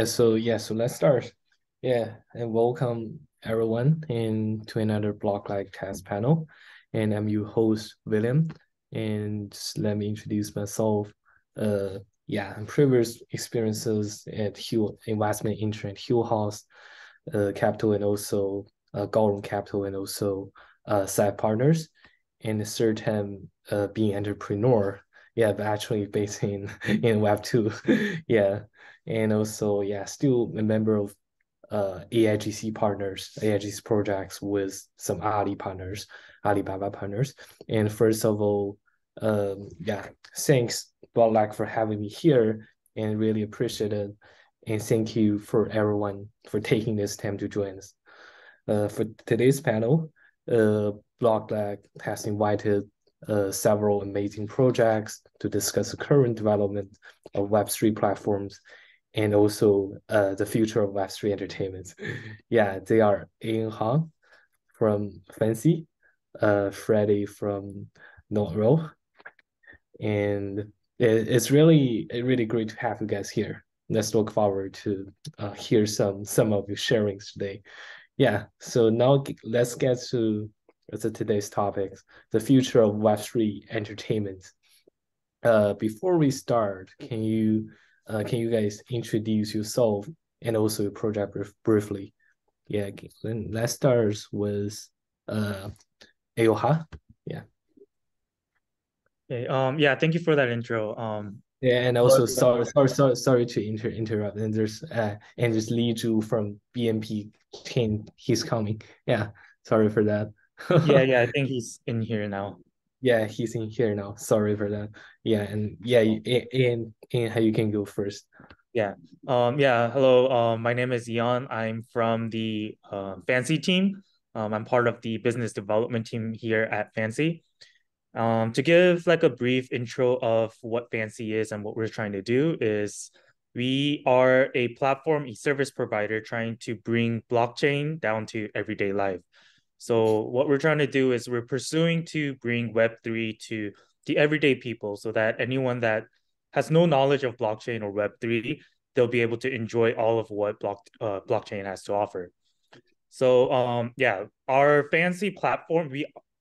So let's start. Yeah, and welcome everyone to another Blocklike test panel. And I'm your host, William. And just let me introduce myself. Uh, and previous experiences at Hill Investment Intern at Hill House Capital and also Golden Capital and also side partners. And the third time being entrepreneur. Yeah, but actually based in Web2. Yeah, and also still a member of AIGC projects with some Alibaba partners. And first of all, thanks Blocklike for having me here, and really appreciate it. And thank you for everyone for taking this time to join us. For today's panel, Blocklike has invited several amazing projects to discuss the current development of Web3 platforms and also the future of Web3 entertainment. Yeah, they are Ian Hong from FNCY, Freddie from NodeReal, and it's really great to have you guys here. Let's look forward to hear some of your sharings today. Yeah, so now let's get to today's topics, the future of Web3 entertainment. Before we start, can you guys introduce yourself and also your project briefly? Yeah, let's start with uh Aoha. Yeah. Okay, yeah, thank you for that intro. Yeah, and Hello, also everyone. sorry to interrupt. And there's Li Zhu from BNB Chain. He's coming. Yeah, sorry for that. Yeah, I think he's in here now. Yeah, he's in here now. Sorry for that. Yeah, and yeah, and how you can go first. Yeah. Hello. My name is Ian. I'm from the Fancy team. I'm part of the business development team here at Fancy. To give like a brief intro of what Fancy is and what we're trying to do is we are a platform, a service provider trying to bring blockchain down to everyday life. So what we're trying to do is we're pursuing to bring Web3 to the everyday people so that anyone that has no knowledge of blockchain or Web3, they'll be able to enjoy all of what blockchain has to offer. So our Fancy platform,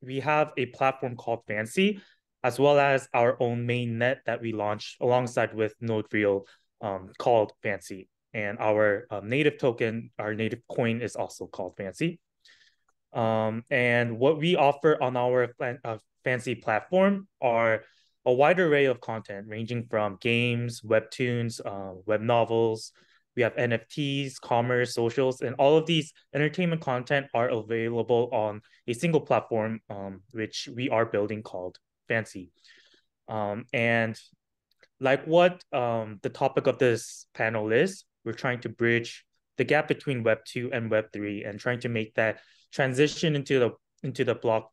we have a platform called Fancy, as well as our own main net that we launched alongside with NodeReal, called Fancy. And our native token, our native coin is also called Fancy. And what we offer on our Fancy platform are a wide array of content ranging from games, webtoons, web novels. We have NFTs, commerce, socials, and all of these entertainment content are available on a single platform, which we are building called Fancy. And like what the topic of this panel is, we're trying to bridge the gap between Web 2 and Web 3 and trying to make that transition into the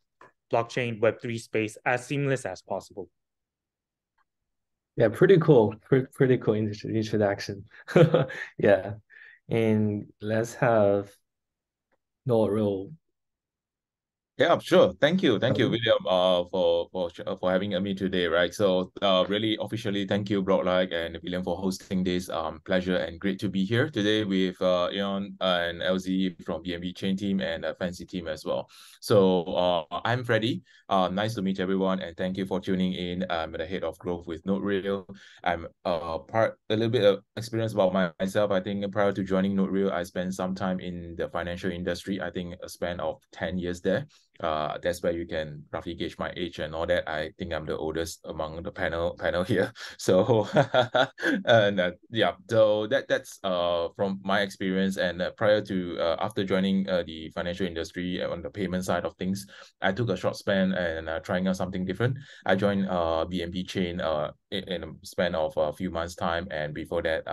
blockchain Web 3 space as seamless as possible. Yeah, pretty cool. Pretty cool introduction. Yeah. And let's have NodeReal. Yeah, sure. Thank you, William, for having me today, right? So, really officially, thank you, Blocklike and William, for hosting this. Pleasure and great to be here today with Ion and LZ from BNB Chain team and Fancy team as well. So, I'm Freddie. Nice to meet everyone, and thank you for tuning in. I'm the head of growth with NodeReal. I'm a little bit of experience about myself. I think prior to joining NodeReal, I spent some time in the financial industry. I think a span of 10 years there. That's where you can roughly gauge my age and all that. I think I'm the oldest among the panel here. So so that's from my experience. And prior to after joining the financial industry on the payment side of things, I took a short span and trying out something different. I joined BNB Chain in a span of a few months time, and before that,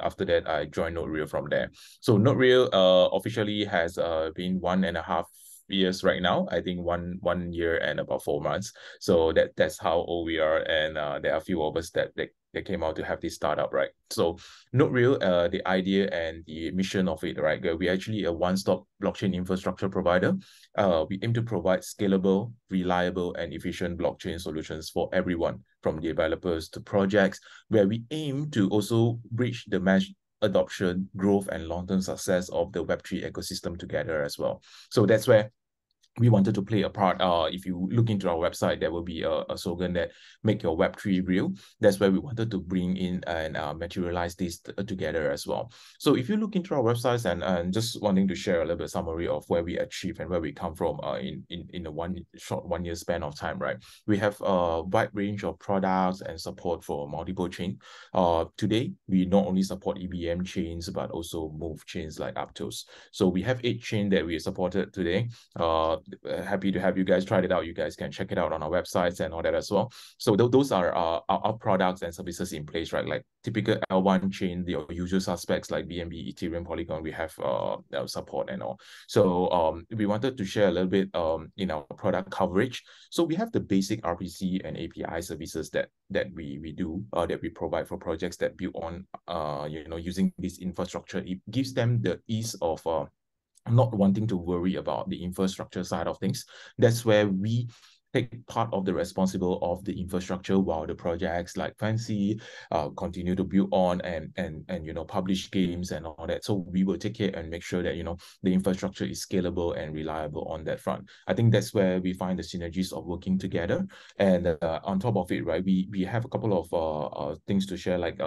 after that, I joined NodeReal from there. So NodeReal officially has been 1.5 years right now. I think one year and about 4 months. So that's how old we are, and there are a few of us that came out to have this startup, right? So NodeReal, the idea and the mission of it, right? We're actually a one-stop blockchain infrastructure provider. We aim to provide scalable, reliable, and efficient blockchain solutions for everyone, from developers to projects, where we aim to also bridge the adoption, growth, and long-term success of the Web3 ecosystem together as well. So that's where we wanted to play a part. If you look into our website, there will be a slogan that make your Web3 real. That's where we wanted to bring in and materialize this together as well. So if you look into our websites and just wanting to share a little bit summary of where we achieve and where we come from in a short 1 year span of time, right? We have a wide range of products and support for multiple chain. Today, we not only support EVM chains, but also move chains like Aptos. So we have 8 chains that we supported today. Happy to have you guys tried it out. You guys can check it out on our websites and all that as well. So those are our products and services in place, right? Like typical L1 chain, the usual suspects like BNB, Ethereum, Polygon, we have support and all. So we wanted to share a little bit in our product coverage. So we have the basic RPC and API services that we do, that we provide for projects that build on using this infrastructure. It gives them the ease of not wanting to worry about the infrastructure side of things. That's where we take part of the responsible of the infrastructure while the projects like FNCY continue to build on and publish games and all that. So we will take care and make sure that the infrastructure is scalable and reliable on that front. I think that's where we find the synergies of working together. And on top of it, right, we have a couple of things to share, like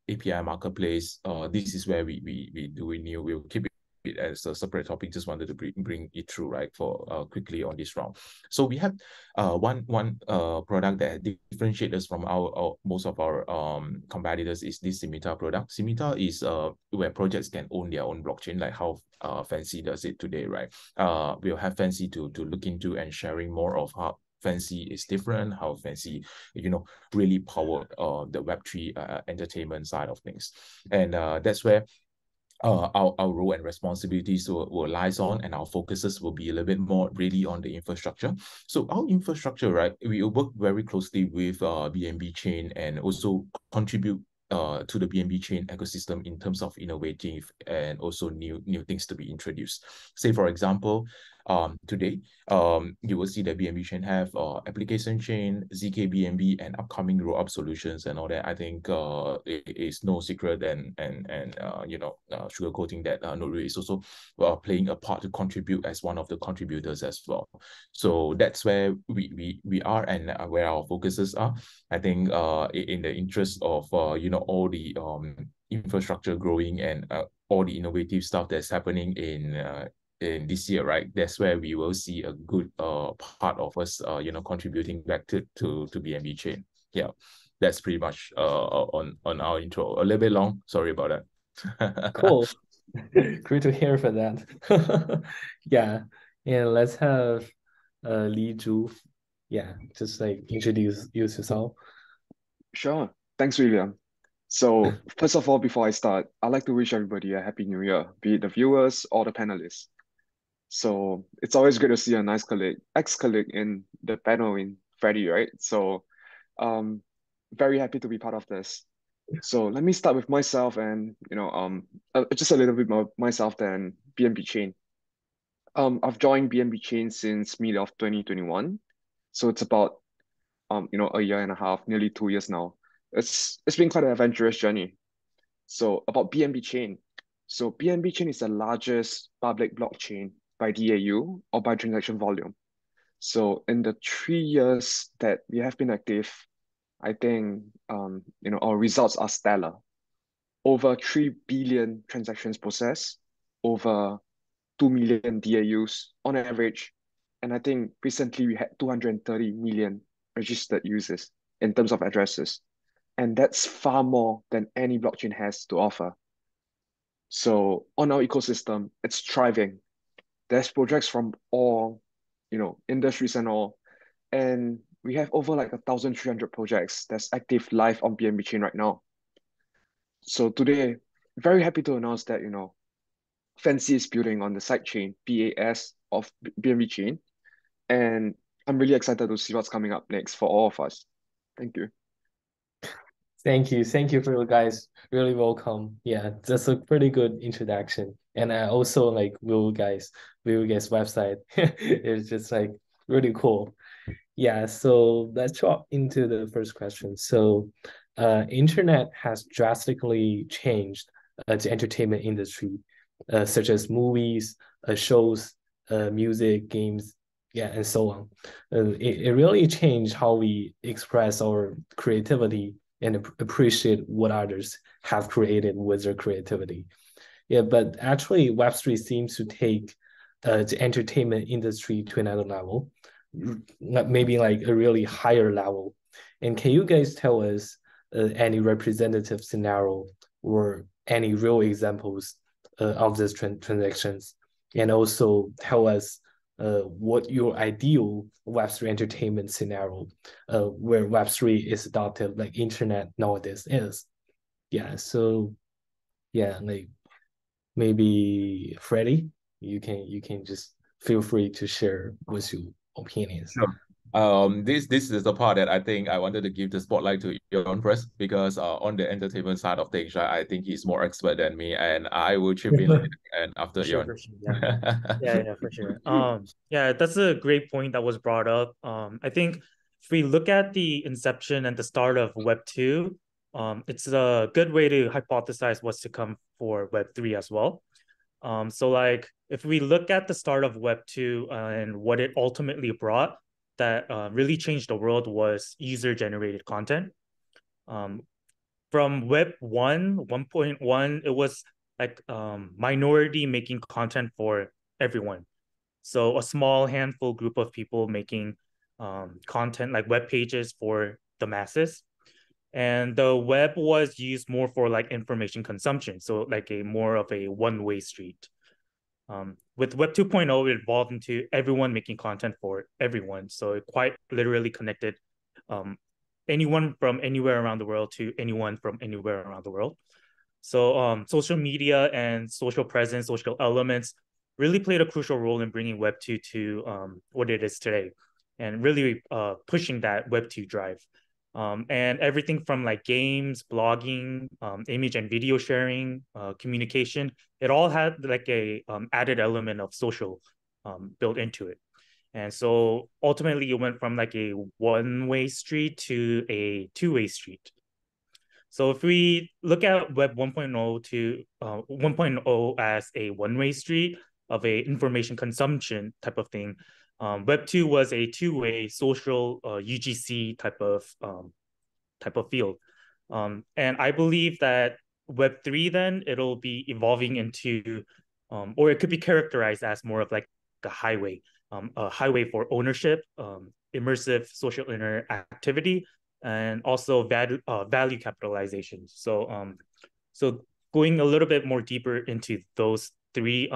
API marketplace. This is where we do renew. We'll keep it as a separate topic. Just wanted to bring it through, right, for quickly on this round. So we have one product that differentiates us from our most of our competitors is this Semita product. Semita is where projects can own their own blockchain, like how FNCY does it today, right? We'll have FNCY to look into and sharing more of how FNCY is different, how FNCY really powered the Web3 entertainment side of things. And that's where our role and responsibilities will lies on, and our focuses will be a little bit more really on the infrastructure. So our infrastructure, right, we work very closely with BNB Chain and also contribute to the BNB Chain ecosystem in terms of innovative and also new things to be introduced. Say, for example, today, you will see that BNB Chain have application chain, ZK BNB, and upcoming roll-up solutions and all that. I think it is no secret and sugarcoating that NodeReal is also playing a part to contribute as one of the contributors as well. So that's where we are and where our focuses are. I think in the interest of all the infrastructure growing and all the innovative stuff that's happening in this year, right? That's where we will see a good part of us, contributing back to BNB Chain. Yeah, that's pretty much on our intro. A little bit long. Sorry about that. Cool. Great to hear for that. Yeah, and let's have Li Zhu. Yeah, just like introduce yourself. Sure. Thanks, William. So first of all, before I start, I'd like to wish everybody a happy new year, be it the viewers or the panelists. So it's always great to see a nice ex-colleague in the panel in Freddie, right? So very happy to be part of this. So let me start with myself and, just a little bit more myself than BNB Chain. I've joined BNB Chain since mid of 2021. So it's about, a year and a half, nearly 2 years now. It's been quite an adventurous journey. So about BNB Chain. So BNB Chain is the largest public blockchain by DAU or by transaction volume. So in the 3 years that we have been active, I think our results are stellar. Over 3 billion transactions processed, over 2 million DAUs on average. And I think recently we had 230 million registered users in terms of addresses. And that's far more than any blockchain has to offer. So on our ecosystem, it's thriving. There's projects from all, industries and all. And we have over like 1,300 projects that's active live on BNB Chain right now. So today, very happy to announce that, FNCY is building on the sidechain PAS of BNB Chain. And I'm really excited to see what's coming up next for all of us. Thank you. Thank you for you guys. Really welcome. Yeah, that's a pretty good introduction. And I also like Will guys' website. It's just like really cool. Yeah, so let's drop into the first question. So internet has drastically changed the entertainment industry, such as movies, shows, music, games, yeah, and so on. It really changed how we express our creativity and appreciate what others have created with their creativity. Yeah, but actually Web3 seems to take the entertainment industry to another level, maybe like a really higher level. And can you guys tell us any representative scenario or any real examples of these transactions? And also tell us what your ideal Web3 entertainment scenario where Web3 is adopted like internet nowadays is. Yeah, so yeah, like maybe Freddie, you can just feel free to share with your opinions. Sure. This is the part that I think I wanted to give the spotlight to Yon first, because on the entertainment side of things, right, I think he's more expert than me, and I will chip in and after For sure, Yon. for sure. Yeah, for sure. Yeah, that's a great point that was brought up. I think if we look at the inception and the start of Web2, it's a good way to hypothesize what's to come for Web3 as well. So like if we look at the start of Web2 and what it ultimately brought that really changed the world was user-generated content. From Web 1.1, it was like minority making content for everyone. So a small handful group of people making content like web pages for the masses. And the web was used more for like information consumption. So like a more of a one-way street. With Web 2.0, it evolved into everyone making content for everyone. So it quite literally connected anyone from anywhere around the world to anyone from anywhere around the world. So social media and social presence, social elements really played a crucial role in bringing Web 2 to what it is today and really pushing that Web 2 drive. And everything from like games, blogging, image and video sharing, communication, it all had like a added element of social built into it. And so ultimately it went from like a one-way street to a two-way street. So if we look at Web 1.0 to 1.0 as a one-way street of a information consumption type of thing, Web 2 was a two-way social UGC type of field. And I believe that Web 3 then it'll be evolving into, or it could be characterized as more of like a highway for ownership, immersive social interactivity, and also value capitalization. So going a little bit more deeper into those three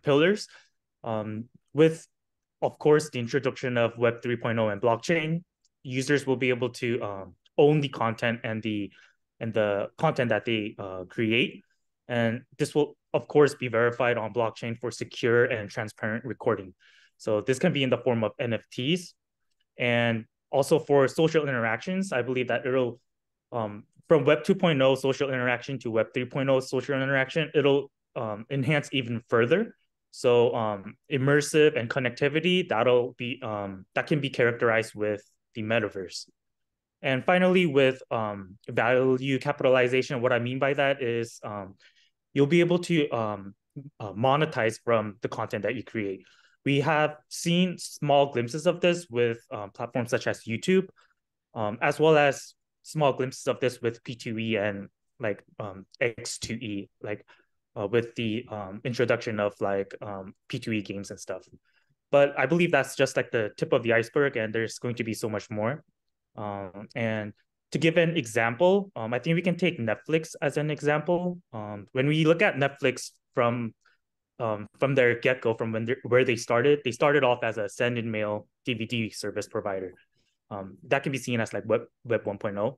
pillars, with of course the introduction of Web 3.0 and blockchain, users will be able to own the content and the content that they create, and this will of course be verified on blockchain for secure and transparent recording. So this can be in the form of NFTs, and also for social interactions, I believe that it'll from Web 2.0 social interaction to Web 3.0 social interaction, it'll enhance even further. So immersive and connectivity, that'll be that can be characterized with the metaverse. And finally, with value capitalization, what I mean by that is you'll be able to monetize from the content that you create. We have seen small glimpses of this with platforms such as YouTube, as well as small glimpses of this with P2E and like X2E, like with the introduction of like P2E games and stuff. But I believe that's just like the tip of the iceberg, and there's going to be so much more. And to give an example, I think we can take Netflix as an example. When we look at Netflix from their get-go, from where they started off as a send in mail DVD service provider. That can be seen as like Web 1.0.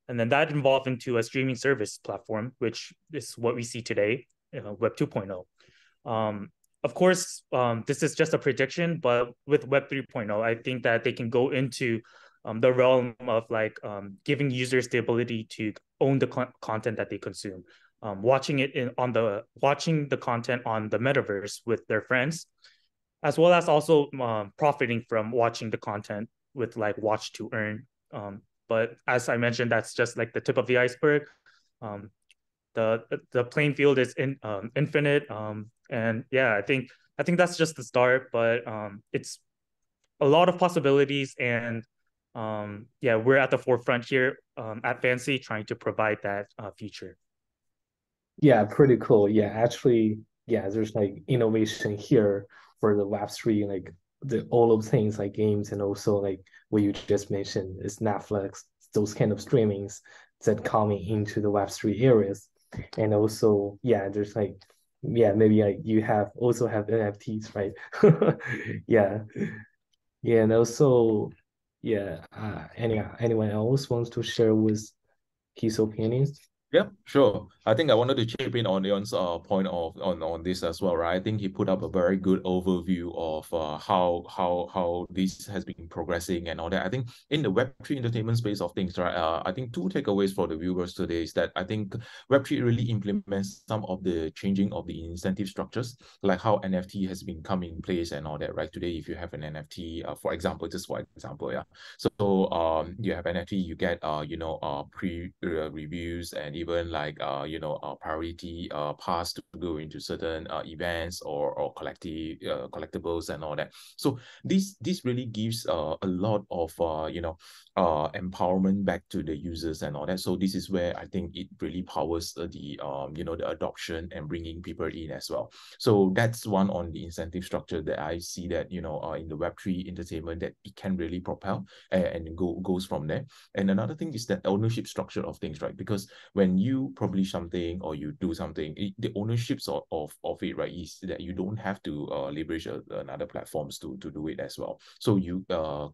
And then that evolved into a streaming service platform, which is what we see today, Web 2.0. Of course, this is just a prediction, but with Web 3.0, I think that they can go into the realm of like giving users the ability to own the content that they consume, watching the content on the metaverse with their friends, as well as also profiting from watching the content with like watch to earn. But as I mentioned, that's just like the tip of the iceberg. the playing field is infinite. And yeah, I think that's just the start, but it's a lot of possibilities, and yeah, we're at the forefront here at FNCY trying to provide that future. Yeah, pretty cool. Yeah, actually, yeah, there's like innovation here for the Web3, like the all of things like games and also like what you just mentioned is Netflix, those kind of streamings that coming into the Web3 areas. And also, yeah, there's like, yeah, maybe like you have also have NFTs, right? Yeah. Yeah, and also, yeah, anyone else wants to share with his opinions? Yeah, sure. I think I wanted to chip in on Leon's point on this as well, right? I think he put up a very good overview of how this has been progressing and all that. I think in the Web3 entertainment space of things, right? I think two takeaways for the viewers today is that I think Web3 really implements some of the changing of the incentive structures, like how NFT has been coming in place and all that, right? Today, if you have an NFT, for example, just for example, yeah. So you have NFT, you get reviews and even like priority pass to go into certain events or collectibles and all that. So this really gives a lot of empowerment back to the users and all that. So this is where I think it really powers the adoption and bringing people in as well. So that's one on the incentive structure that I see that in the Web3 entertainment that it can really propel and goes from there. And another thing is that ownership structure of things, right? Because when you publish something or you do something, the ownership of it, right, is that you don't have to leverage another platforms to do it as well. So you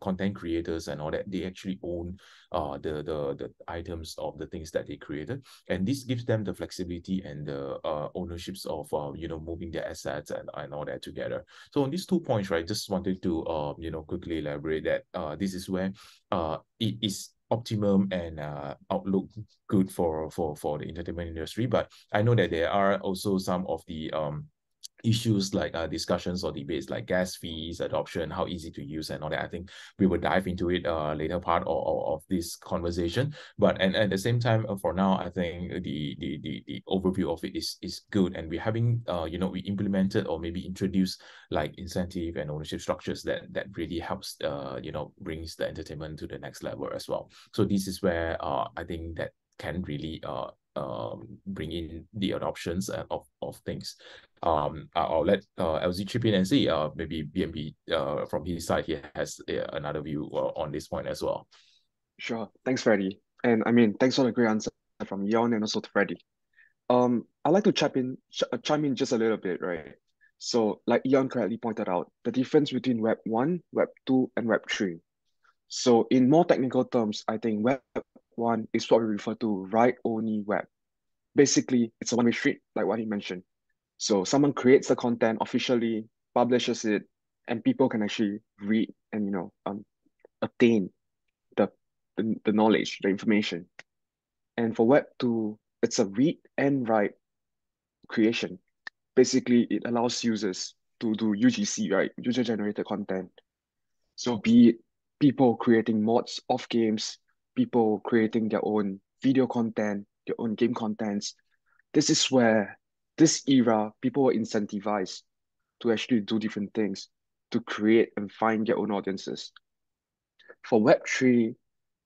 content creators and all that, they actually own the items of the things that they created, and this gives them the flexibility and the ownerships of moving their assets and all that together. So on these 2 points, right, just wanted to quickly elaborate that this is where it is optimum and outlook good for the entertainment industry. But I know that there are also some of the issues like discussions or debates like gas fees, adoption, how easy to use and all that. I think we will dive into it later part of this conversation. But and at the same time, for now, I think the overview of it is good, and we're having we implemented or maybe introduced like incentive and ownership structures that really helps brings the entertainment to the next level as well. So this is where I think that can really bring in the adoptions of things. I'll let LZ chip in and see maybe BNB from his side he has another view on this point as well. Sure. Thanks, Freddie. And I mean, thanks for the great answer from Yon and also to Freddie. I'd like to chime in just a little bit, right? So, like Ian correctly pointed out, the difference between Web 1, Web 2, and Web 3. So, in more technical terms, I think Web 1 is what we refer to write-only web. Basically, it's a one-way street, like what he mentioned. So, someone creates the content officially, publishes it, and people can actually read and attain the knowledge, the information. And for Web 2, it's a read and write creation. Basically, it allows users to do UGC, right? User generated content. So be it people creating mods of games, people creating their own video content, their own game contents. This is where this era, people were incentivized to actually do different things, to create and find their own audiences. For Web3,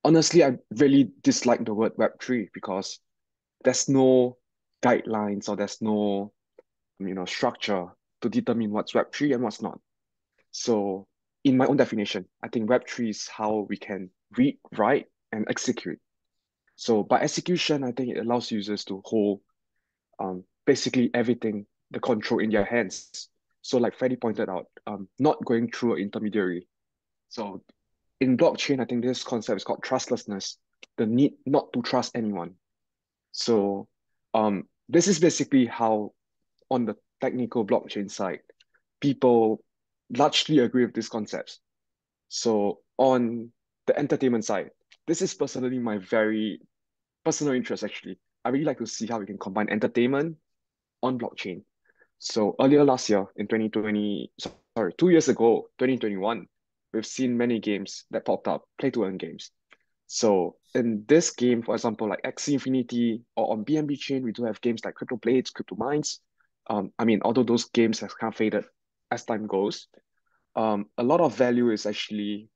honestly, I really dislike the word Web3 because there's no guidelines or there's no structure to determine what's Web3 and what's not. So in my own definition, I think Web3 is how we can read, write, and execute. So by execution, I think it allows users to hold basically everything, the control in their hands. So like Freddie pointed out, not going through an intermediary. So in blockchain, I think this concept is called trustlessness, the need not to trust anyone. So this is basically how on the technical blockchain side, people largely agree with these concepts. So on the entertainment side, this is personally my very personal interest actually. I really like to see how we can combine entertainment on blockchain. So earlier last year in 2020, sorry, 2 years ago, 2021, we've seen many games that popped up, play to earn games. So in this game, for example, like Axie Infinity or on BNB Chain, we do have games like Crypto Blades, Crypto Mines. I mean, although those games have kind of faded as time goes, a lot of value is actually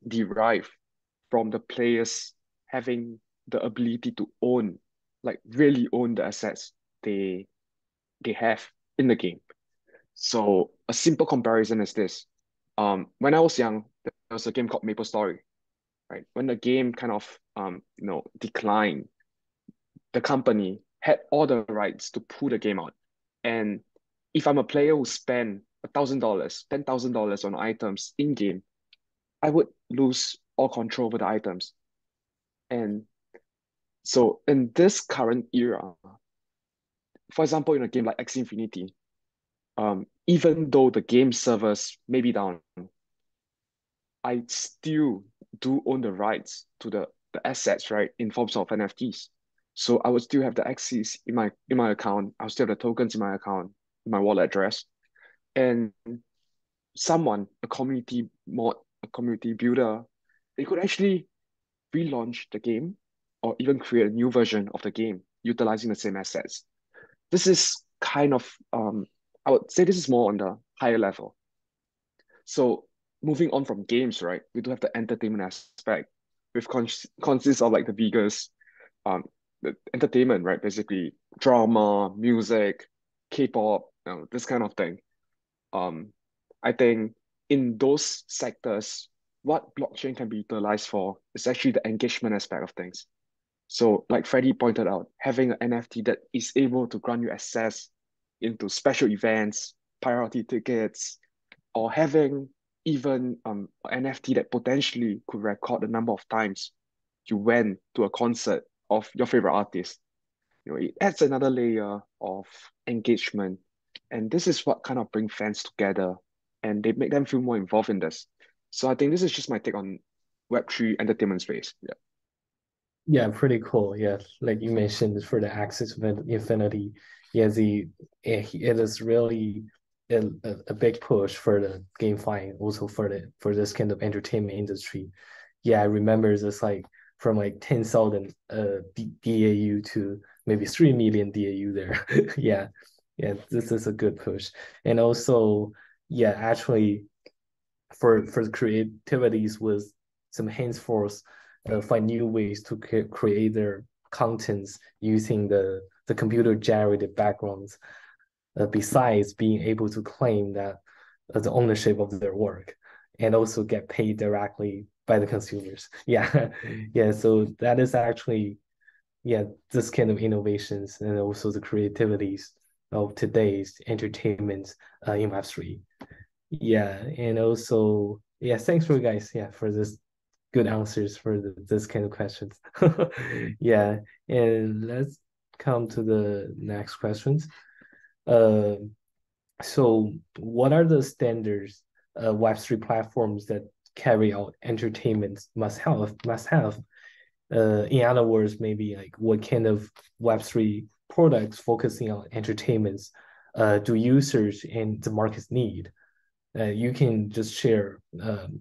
derived from the players having the ability to own, like really own the assets they have in the game. So a simple comparison is this. When I was young, there was a game called Maple Story, right? When the game kind of declined, the company had all the rights to pull the game out. And if I'm a player who spent $1,000, $10,000 on items in game, I would lose all control over the items. And so in this current era, for example, in a game like Axie Infinity, even though the game servers may be down, I still do own the rights to the assets, right, in forms of NFTs. So I would still have the access in my account. I'll still have the tokens in my account, my wallet address. And someone, a community mod, a community builder, they could actually relaunch the game or even create a new version of the game utilizing the same assets. This is kind of I would say this is more on the higher level. So moving on from games, right? We do have the entertainment aspect, which consists of like the biggest the entertainment, right? Basically drama, music, K-pop, this kind of thing. Um, I think in those sectors, what blockchain can be utilized for is actually the engagement aspect of things. So, like Freddie pointed out, having an NFT that is able to grant you access into special events, priority tickets, or having even an NFT that potentially could record the number of times you went to a concert of your favorite artist. It adds another layer of engagement, and this is what kind of bring fans together, and they make them feel more involved in this. So I think this is just my take on Web3 entertainment space. Yeah. Yeah, pretty cool. Yeah, like you mentioned for the Axis of Infinity, yeah, it is really a big push for the GameFi, also for this kind of entertainment industry. Yeah, I remember this like from like 10,000 DAU to maybe 3 million DAU there. Yeah, yeah, this is a good push. And also, yeah, actually for the creativities with some henceforth find new ways to create their contents using the computer generated backgrounds besides being able to claim that the ownership of their work and also get paid directly by the consumers. Yeah, yeah, so that is actually, yeah, this kind of innovations and also the creativities of today's entertainment in Web3. Yeah, and also, yeah, thanks for you guys, yeah, for this good answers for this kind of questions. Yeah, and let's come to the next questions. Uh, so what are the standards Web3 platforms that carry out entertainment must have? In other words, maybe like what kind of Web3 products focusing on entertainments do users and the markets need? You can just share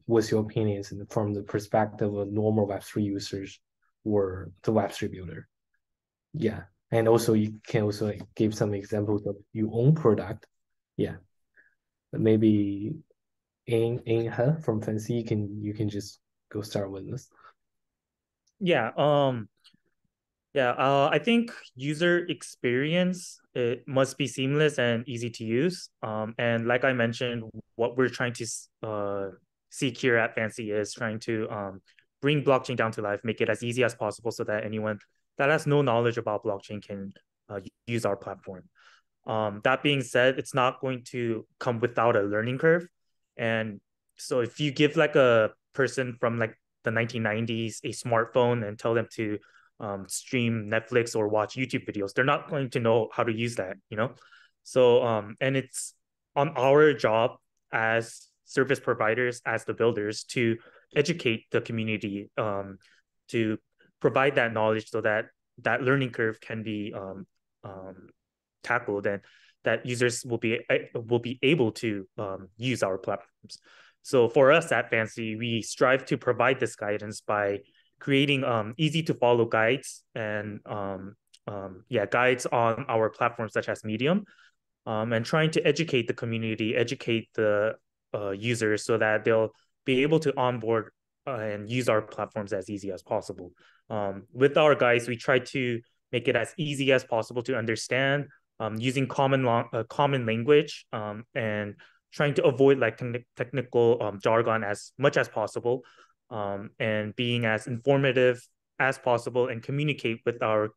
what's your opinions from the perspective of normal Web3 users or the Web3 builder. Yeah. And also you can also like, give some examples of your own product. Yeah. Maybe in her from Fancy, you can just go start with this. Yeah. I think user experience, it must be seamless and easy to use. And like I mentioned, what we're trying to seek here at Fancy is trying to bring blockchain down to life, make it as easy as possible so that anyone that has no knowledge about blockchain can use our platform. That being said, it's not going to come without a learning curve. And so if you give like a person from like the 1990s a smartphone and tell them to stream Netflix or watch YouTube videos, they're not going to know how to use that, you know? So, and it's on our job as service providers, as the builders, to educate the community, to provide that knowledge so that that learning curve can be tackled and that users will be able to use our platforms. So for us at Fancy, we strive to provide this guidance by creating easy to follow guides and guides on our platforms such as Medium, and trying to educate the community, educate the users so that they'll be able to onboard and use our platforms as easy as possible. With our guides, we try to make it as easy as possible to understand, using common language, and trying to avoid like technical jargon as much as possible, and being as informative as possible, and communicate with our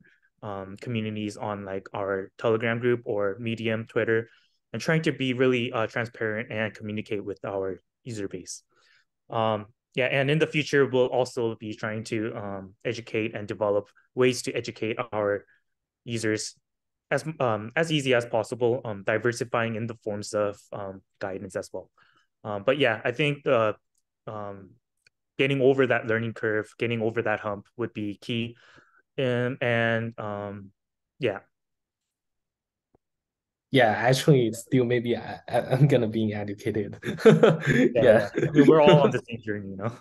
communities on like our Telegram group or Medium, Twitter, and trying to be really transparent and communicate with our user base. And in the future, we'll also be trying to educate and develop ways to educate our users as easy as possible, diversifying in the forms of guidance as well. But yeah, I think getting over that learning curve, getting over that hump would be key. Actually, it's still maybe I'm gonna be educated. Yeah. I mean, we're all on the same journey, you know.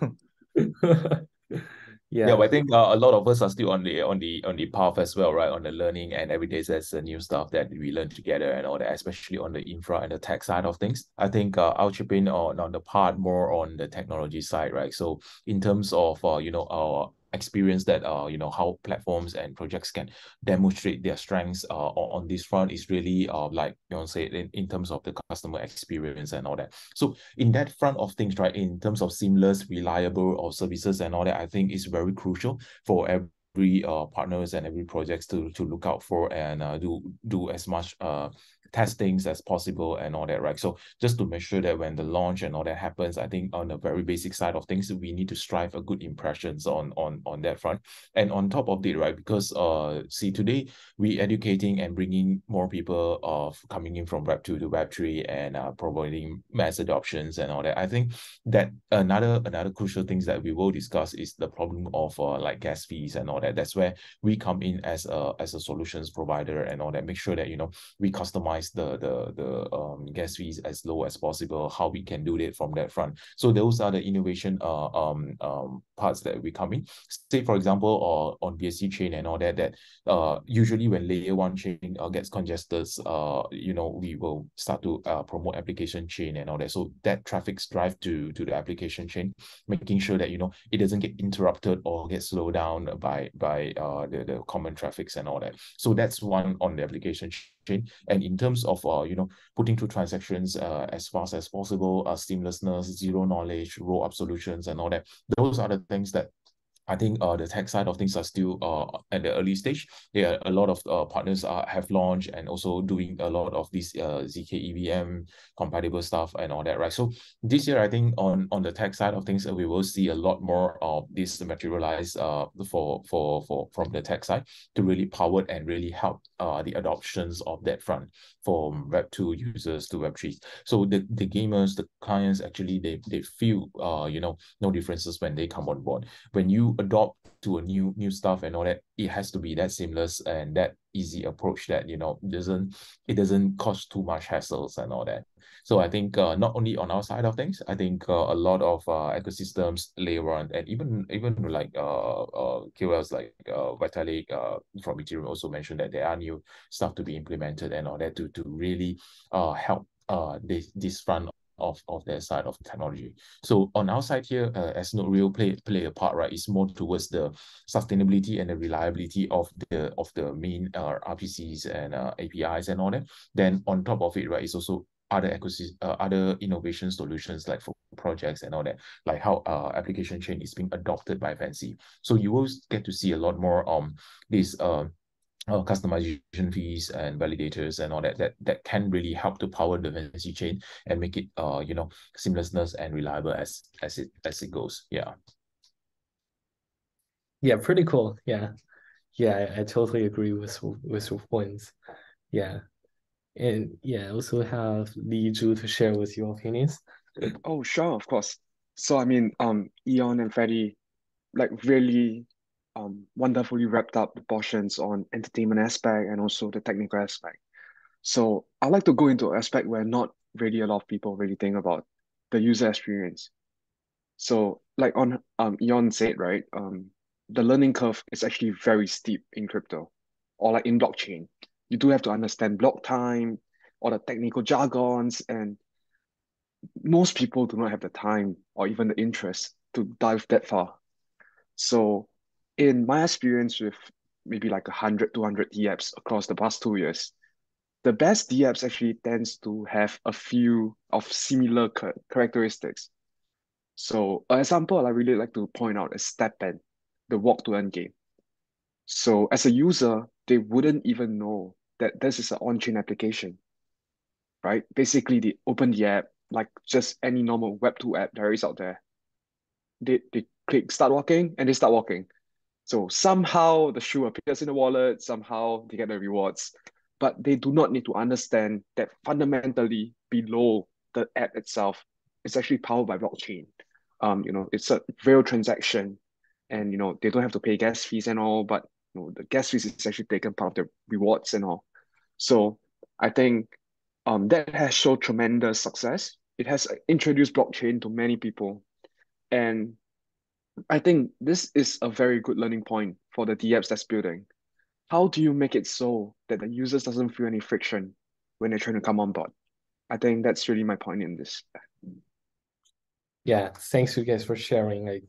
Yeah, but I think a lot of us are still on the path as well, right? On the learning, and every day there's a new stuff that we learn together and all that, especially on the infra and the tech side of things. I think I'll chip in on the part more on the technology side, right? So in terms of our experience that how platforms and projects can demonstrate their strengths on this front is really like say in terms of the customer experience and all that. So in that front of things, right, in terms of seamless, reliable or services and all that, I think is very crucial for every partners and every projects to look out for and do as much testings as possible and all that, right? So just to make sure that when the launch and all that happens, I think on the very basic side of things, we need to strive a good impressions on that front. And on top of it, right, because see today we educating and bringing more people of coming in from Web 2 to Web 3 and providing mass adoptions and all that. I think that another crucial things that we will discuss is the problem of like gas fees and all that. That's where we come in as a solutions provider and all that. Make sure that we customize the gas fees as low as possible. How we can do it from that front. So those are the innovation parts that we come in. Say for example, on BSC chain and all that. That usually when layer 1 chain gets congested, we will start to promote application chain and all that. So that traffic's drive to the application chain, making sure that it doesn't get interrupted or get slowed down by the common traffics and all that. So that's one on the application chain. And in terms of putting through transactions as fast as possible, seamlessness, zero knowledge, roll up solutions and all that, those are the things that I think the tech side of things are still at the early stage. There are a lot of partners have launched and also doing a lot of these ZK EVM compatible stuff and all that, right? So this year, I think on the tech side of things, we will see a lot more of this materialize from the tech side to really power and really help the adoptions of that front from Web 2 users to Web 3. So the gamers, the clients, actually they feel no differences when they come on board. When you adopt to a new stuff and all that, it has to be that seamless and that easy approach that it doesn't cost too much hassles and all that. So I think not only on our side of things, I think a lot of ecosystems layer on, and even like KOLs like Vitalik from Ethereum also mentioned that there are new stuff to be implemented and all that to really help this front of their side of technology. So on our side here, as NodeReal play a part, right, is more towards the sustainability and the reliability of the main RPCs and APIs and all that. Then on top of it, right, is also other innovation solutions like for projects and all that, like how application chain is being adopted by FNCY. So you will get to see a lot more these customization fees and validators and all that can really help to power the FNCY chain and make it seamlessness and reliable as it goes. Yeah, pretty cool. Yeah, I totally agree with your points. Yeah. And yeah, I also have Li Zhu to share with your opinions. Oh, sure, of course. So I mean, Eon and Freddie like really wonderfully wrapped up the portions on entertainment aspect and also the technical aspect. So I'd like to go into an aspect where not really a lot of people really think about the user experience. So like on Eon said, right? the learning curve is actually very steep in crypto or like in blockchain. You do have to understand block time, all the technical jargons, and most people do not have the time or even the interest to dive that far. So in my experience with maybe like 100, 200 DApps across the past 2 years, the best DApps actually tends to have a few of similar characteristics. So an example I really like to point out is StepN, the walk to earn game. So as a user, they wouldn't even know that this is an on-chain application, right? Basically, they open the app like just any normal Web2 app there is out there. They click start walking and they start walking. So somehow the shoe appears in the wallet, somehow they get the rewards, but they do not need to understand that fundamentally below the app itself, it's actually powered by blockchain. It's a real transaction, and they don't have to pay gas fees and all, but the gas fees is actually taken part of the rewards and all. So I think that has shown tremendous success. It has introduced blockchain to many people, and I think this is a very good learning point for the DApps that's building. How do you make it so that the users doesn't feel any friction when they're trying to come on board? I think that's really my point in this. Yeah, thanks you guys for sharing. Like,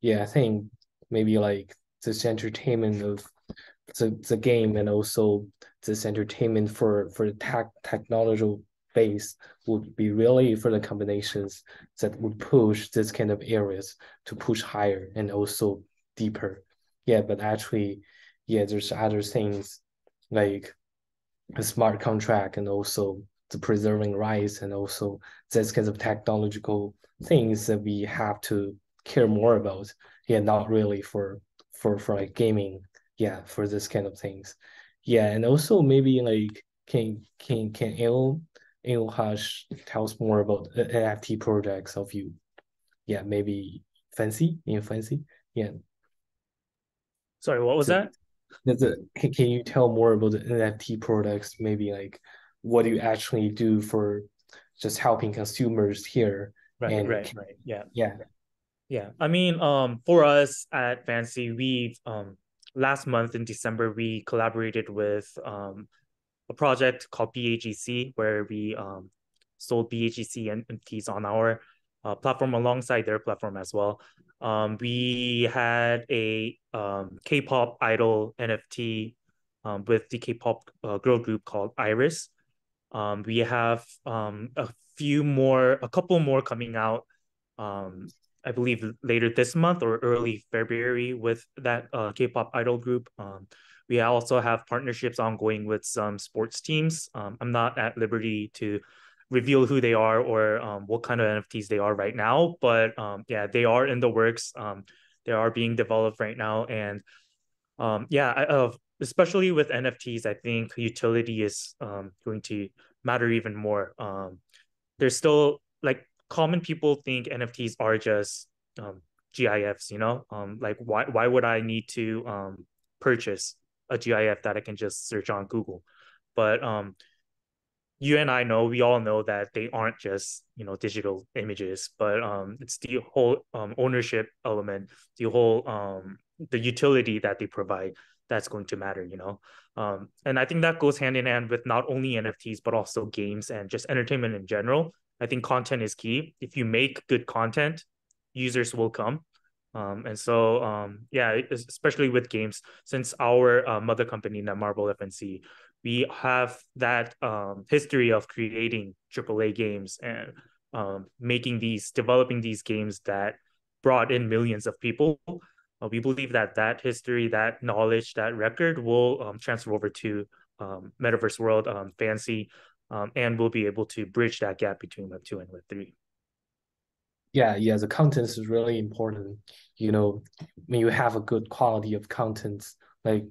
yeah, I think maybe like this entertainment of the game and also this entertainment for the technological base would be really for the combinations that would push this kind of areas to push higher and also deeper. Yeah, but actually, yeah, there's other things like a smart contract and also the preserving rights and also this kinds of technological things that we have to care more about. Yeah, not really for like gaming. Yeah, for this kind of things. Yeah, and also maybe like can Il Hash tell us more about NFT projects of you? Yeah, maybe Fancy. Yeah. Sorry, what was So that? can you tell more about the NFT products? Maybe like what do you actually do for just helping consumers here? Right, And right, right. Yeah. yeah, Yeah. I mean, for us at Fancy, we've last month in December we collaborated with a project called BAGC where we sold BAGC NFTs on our platform alongside their platform as well. We had a K-pop idol NFT with the K-pop girl group called Iris. We have a couple more coming out. I believe later this month or early February with that K-pop idol group. We also have partnerships ongoing with some sports teams. I'm not at liberty to reveal who they are or what kind of NFTs they are right now, but yeah, they are in the works. They are being developed right now, and especially with NFTs, I think utility is going to matter even more. There's still like common people think NFTs are just GIFs, like why would I need to purchase a GIF that I can just search on Google? But you and I know, we all know that they aren't just digital images, but it's the whole ownership element, the utility that they provide that's going to matter. And I think that goes hand in hand with not only NFTs but also games and just entertainment in general. I think content is key. If you make good content, users will come. And so, yeah, especially with games, since our mother company, Netmarble FNC, we have that history of creating AAA games and developing these games that brought in millions of people. We believe that history, that knowledge, that record will transfer over to Metaverse World, Fancy, and we'll be able to bridge that gap between Web2 and Web3. yeah, the content is really important. When you have a good quality of content, like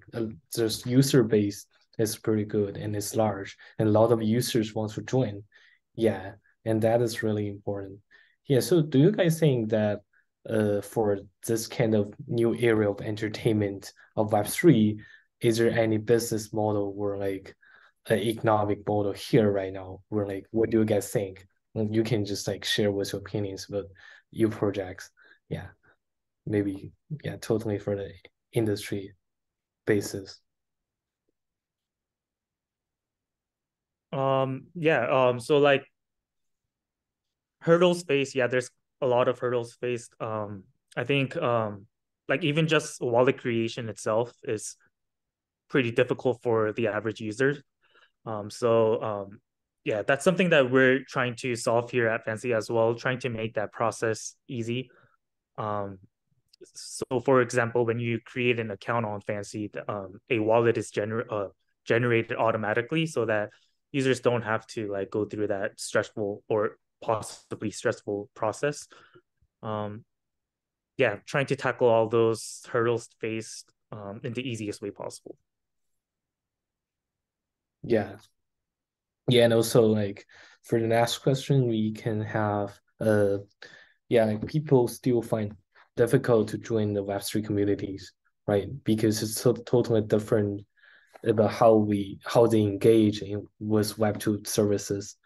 this user base is pretty good and it's large, and a lot of users want to join. Yeah, and that is really important. Yeah, so do you guys think that for this kind of new area of entertainment of Web3, is there any business model or like an economic model here right now? Where like, what do you guys think? You can just like share what's your opinions about your projects. Yeah, maybe, yeah, totally for the industry basis? So like hurdles faced, there's a lot of hurdles faced. I think like even just wallet creation itself is pretty difficult for the average user. Yeah, that's something that we're trying to solve here at Fancy as well, trying to make that process easy. So for example, when you create an account on Fancy, a wallet is generated automatically so that users don't have to like go through that stressful or possibly stressful process. Yeah, trying to tackle all those hurdles faced in the easiest way possible. Yeah. Yeah, and also like for the next question, we can have like people still find difficult to join the Web3 communities, right? Because it's so totally different about how they engage with Web2 services.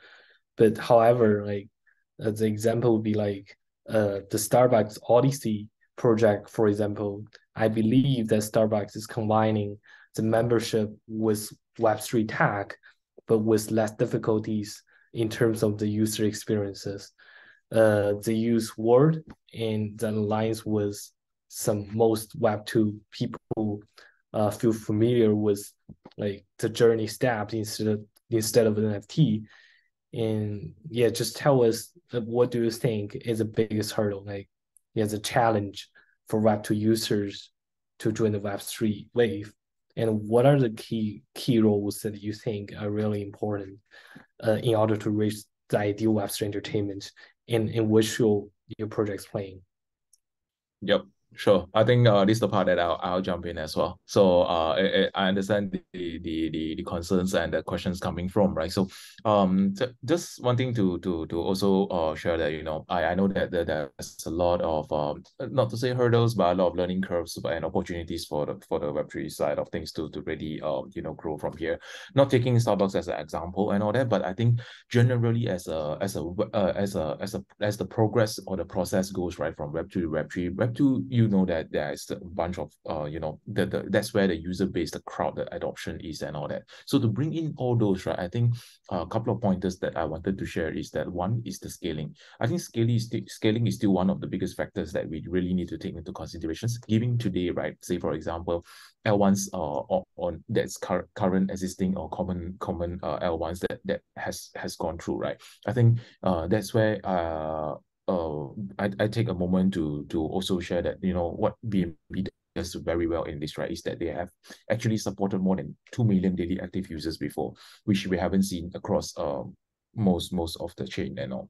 But however, like the example would be like the Starbucks Odyssey project, for example. I believe that Starbucks is combining the membership with Web3 tag, but with less difficulties in terms of the user experiences. They use Word and that aligns with some most Web2 people feel familiar with like the journey steps instead of an NFT. And yeah, just tell us what do you think is the biggest hurdle, like the challenge for Web2 users to join the Web3 wave, and what are the key roles that you think are really important in order to reach the ideal Web3 entertainment in which your project's playing? Yep, sure. I think this is the part that I'll jump in as well. So I understand the concerns and the questions coming from, right? So just wanting to also share that, you know, I know that there's a lot of not to say hurdles, but a lot of learning curves and opportunities for the Web3 side of things to really you know, grow from here. Not taking Starbucks as an example and all that, but I think generally as the progress or the process goes, right, from Web2 to Web2, you know that there's a bunch of you know, that's where the user base, the crowd, the adoption is and all that. So to bring in all those, right, I think a couple of pointers that I wanted to share is that one is the scaling. I think scaling is still one of the biggest factors that we really need to take into considerations. Given today, right, say for example, L1s on that's current existing or common L1s that has gone through, right? I think that's where I take a moment to also share that, you know, what BNB does very well in this, right, is that they have actually supported more than 2 million daily active users before, which we haven't seen across most of the chain and all.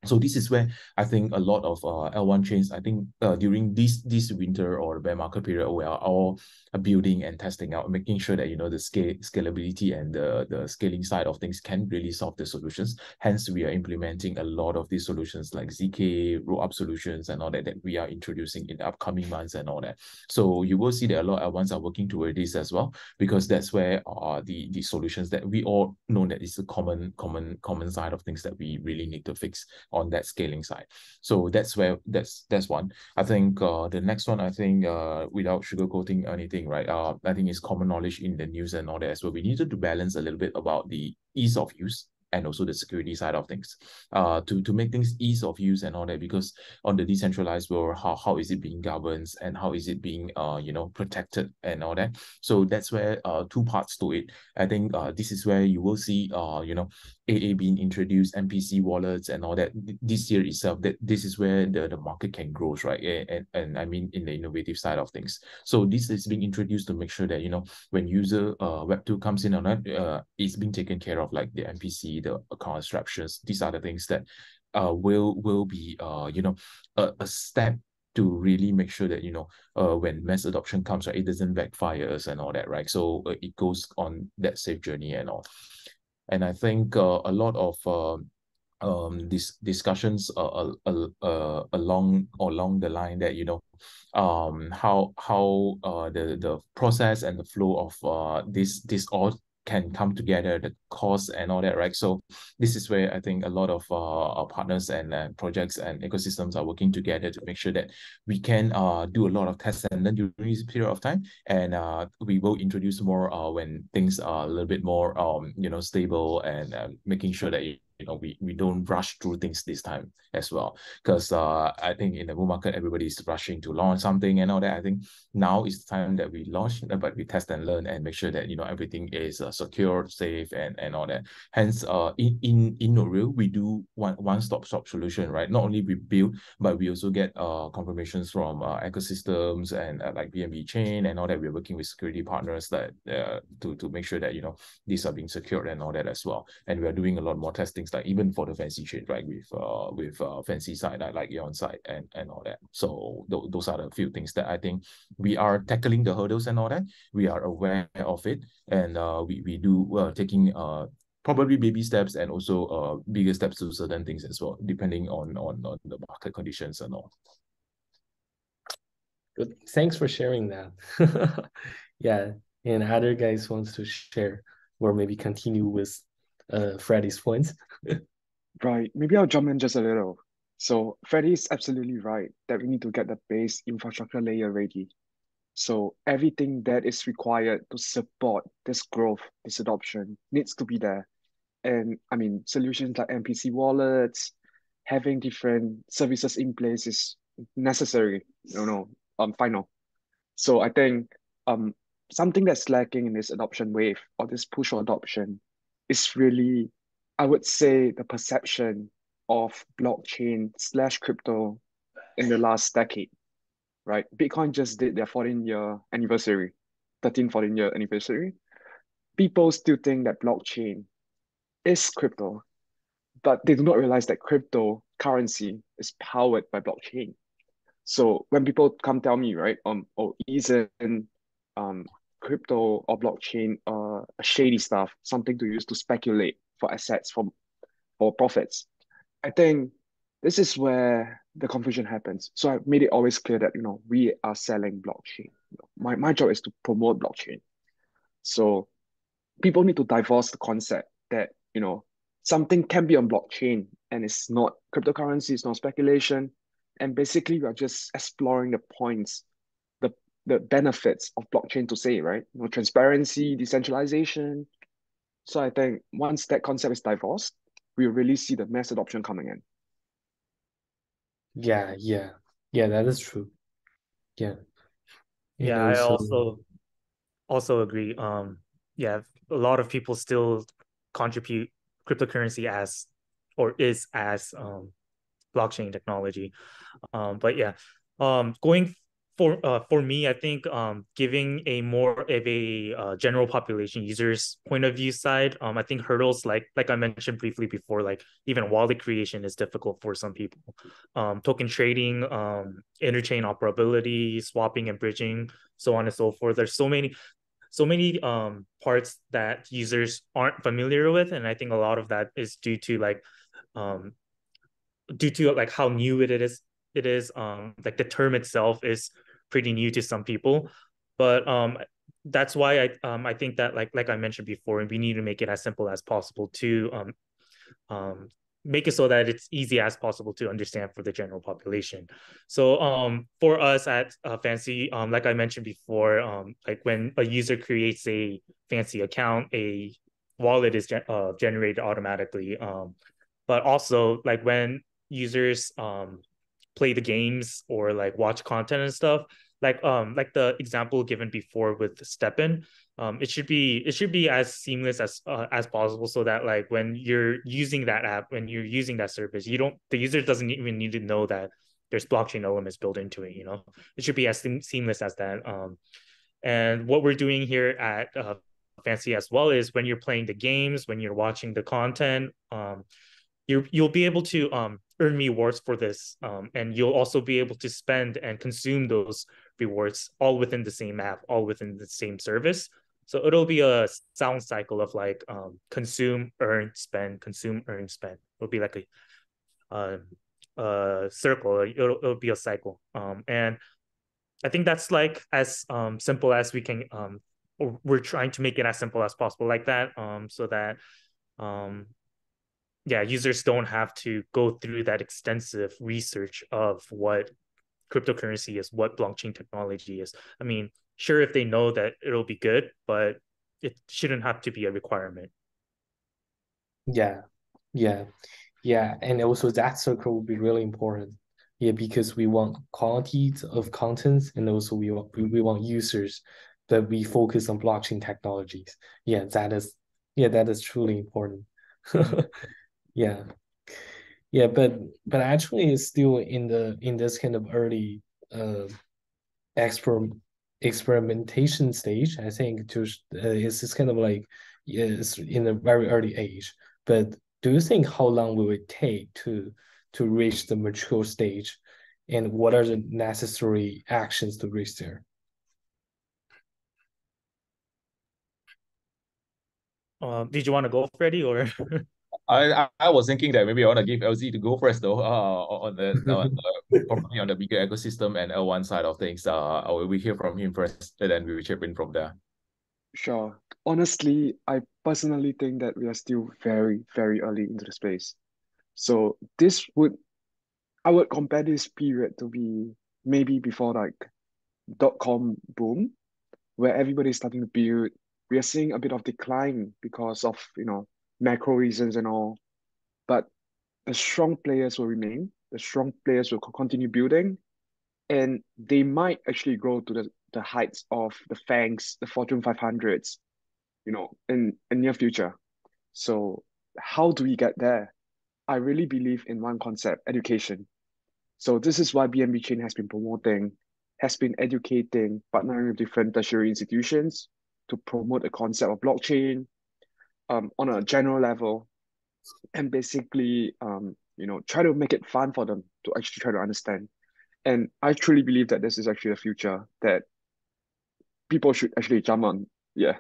So this is where I think a lot of L1 chains, I think during this winter or bear market period, we are all building and testing out, making sure that, you know, the scalability and the scaling side of things can really solve the solutions. Hence, we are implementing a lot of these solutions like ZK, roll-up solutions and all that we are introducing in the upcoming months and all that. So you will see that a lot of L1s are working toward this as well, because that's where the solutions that we all know that is a common side of things that we really need to fix on that scaling side. So that's one. I think the next one, I think without sugarcoating anything, right? I think it's common knowledge in the news and all that as well. We needed to balance a little bit about the ease of use and also the security side of things, to make things ease of use and all that, because on the decentralized world, how is it being governed and how is it being you know, protected and all that. So that's where two parts to it. I think this is where you will see you know, AA being introduced, MPC wallets and all that this year itself. That this is where the market can grow, right? And I mean in the innovative side of things. So this is being introduced to make sure that, you know, when user Web2 comes in or not, it's being taken care of, like the MPC, the account abstractions. These are the things that will be you know, a step to really make sure that, you know, when mass adoption comes, right, it doesn't backfire us and all that, right? So it goes on that safe journey and all. And I think a lot of these discussions along the line that, you know, how the process and the flow of this all can come together, the cost and all that, right? So this is where I think a lot of our partners and projects and ecosystems are working together to make sure that we can do a lot of tests and learn during this period of time, and we will introduce more when things are a little bit more stable, and making sure that we don't rush through things this time as well, because I think in the bull market everybody's rushing to launch something and all that. I think now is the time that we launch, but we test and learn and make sure that everything is secure, safe, and all that. Hence, in NodeReal, we do one-stop shop solution, right? Not only we build, but we also get confirmations from ecosystems and like BNB Chain and all that. We're working with security partners that to make sure that these are being secured and all that as well. And we are doing a lot more testings, like even for the FNCY chain, right? With FNCY, like Eon side and all that. So those are the few things that I think we are tackling the hurdles and all that. We are aware of it, and we do taking probably baby steps and also bigger steps to certain things as well, depending on the market conditions and all. Good. Thanks for sharing that. Yeah, and other guys wants to share or maybe continue with Freddie's points. Right. Maybe I'll jump in just a little. So Freddie is absolutely right that we need to get the base infrastructure layer ready. So everything that is required to support this growth, this adoption needs to be there. And I mean, solutions like MPC wallets, having different services in place is necessary, final. So I think something that's lacking in this adoption wave or this push for adoption is really, I would say, the perception of blockchain slash crypto in the last decade, right? Bitcoin just did their 14-year anniversary, 14-year anniversary. People still think that blockchain is crypto, but they do not realize that cryptocurrency is powered by blockchain. So when people come tell me, right, isn't crypto or blockchain shady stuff, something to use to speculate for assets for profits, I think this is where the confusion happens. So I've made it always clear that we are selling blockchain. My job is to promote blockchain. So people need to divorce the concept that something can be on blockchain and it's not cryptocurrency, it's not speculation. And basically, we are just exploring the points, the benefits of blockchain to say, right? Transparency, decentralization. So I think once that concept is divorced, we really see the mass adoption coming in. Yeah, that is true. Yeah. And Yeah, I also agree. Yeah, a lot of people still contribute cryptocurrency as blockchain technology. But yeah, going for me, I think giving a more of a general population users point of view side, I think hurdles like I mentioned briefly before, like even wallet creation is difficult for some people. Token trading, interchain operability, swapping and bridging, so on and so forth. There's so many parts that users aren't familiar with, and I think a lot of that is due to how new it is. Like the term itself is pretty new to some people, but that's why I think that like I mentioned before, we need to make it as simple as possible to make it so that it's easy as possible to understand for the general population. So for us at FNCY, like I mentioned before, like when a user creates a FNCY account, a wallet is generated automatically. But also like when users play the games or like watch content and stuff, like the example given before with Stepin, it should be as seamless as possible, so that like when you're using that app, when you're using that service, the user doesn't even need to know that there's blockchain elements built into it. It should be as seamless as that. And what we're doing here at FNCY as well is when you're playing the games, when you're watching the content, you'll be able to earn rewards for this, and you'll also be able to spend and consume those rewards all within the same app, all within the same service. So it'll be a sound cycle of like consume, earn, spend, consume, earn, spend. It'll be like a circle. It'll be a cycle, and I think that's like as simple as we can we're trying to make it as simple as possible like that, so that yeah, users don't have to go through that extensive research of what cryptocurrency is, what blockchain technology is. I mean, sure, if they know that it'll be good, but it shouldn't have to be a requirement. Yeah, yeah, yeah. And also that circle will be really important. Yeah, because we want quality of contents, and also we want users, but we focus on blockchain technologies. Yeah, that is truly important. Yeah. Yeah, but actually it's still in this kind of early uh exper experimentation stage. I think just it's just kind of like, yeah, it's in a very early age. But do you think how long will it take to reach the mature stage, and what are the necessary actions to reach there? Did you want to go, Freddie, or? I was thinking that maybe I want to give LZ to go first though. On the probably on the bigger ecosystem and L1 side of things. We hear from him first, and then we will chip in from there. Sure. Honestly, I personally think that we are still very, very early into the space. So I would compare this period to be maybe before like dot-com boom, where everybody's starting to build. We are seeing a bit of decline because of, macro reasons and all. But the strong players will remain. The strong players will continue building, and they might actually grow to the heights of the FANGs, the Fortune 500s, in near future. So how do we get there? I really believe in one concept, education. So this is why BNB Chain has been educating, partnering with different tertiary institutions to promote the concept of blockchain on a general level, and basically try to make it fun for them to actually try to understand. And I truly believe that this is actually the future that people should actually jump on. Yeah.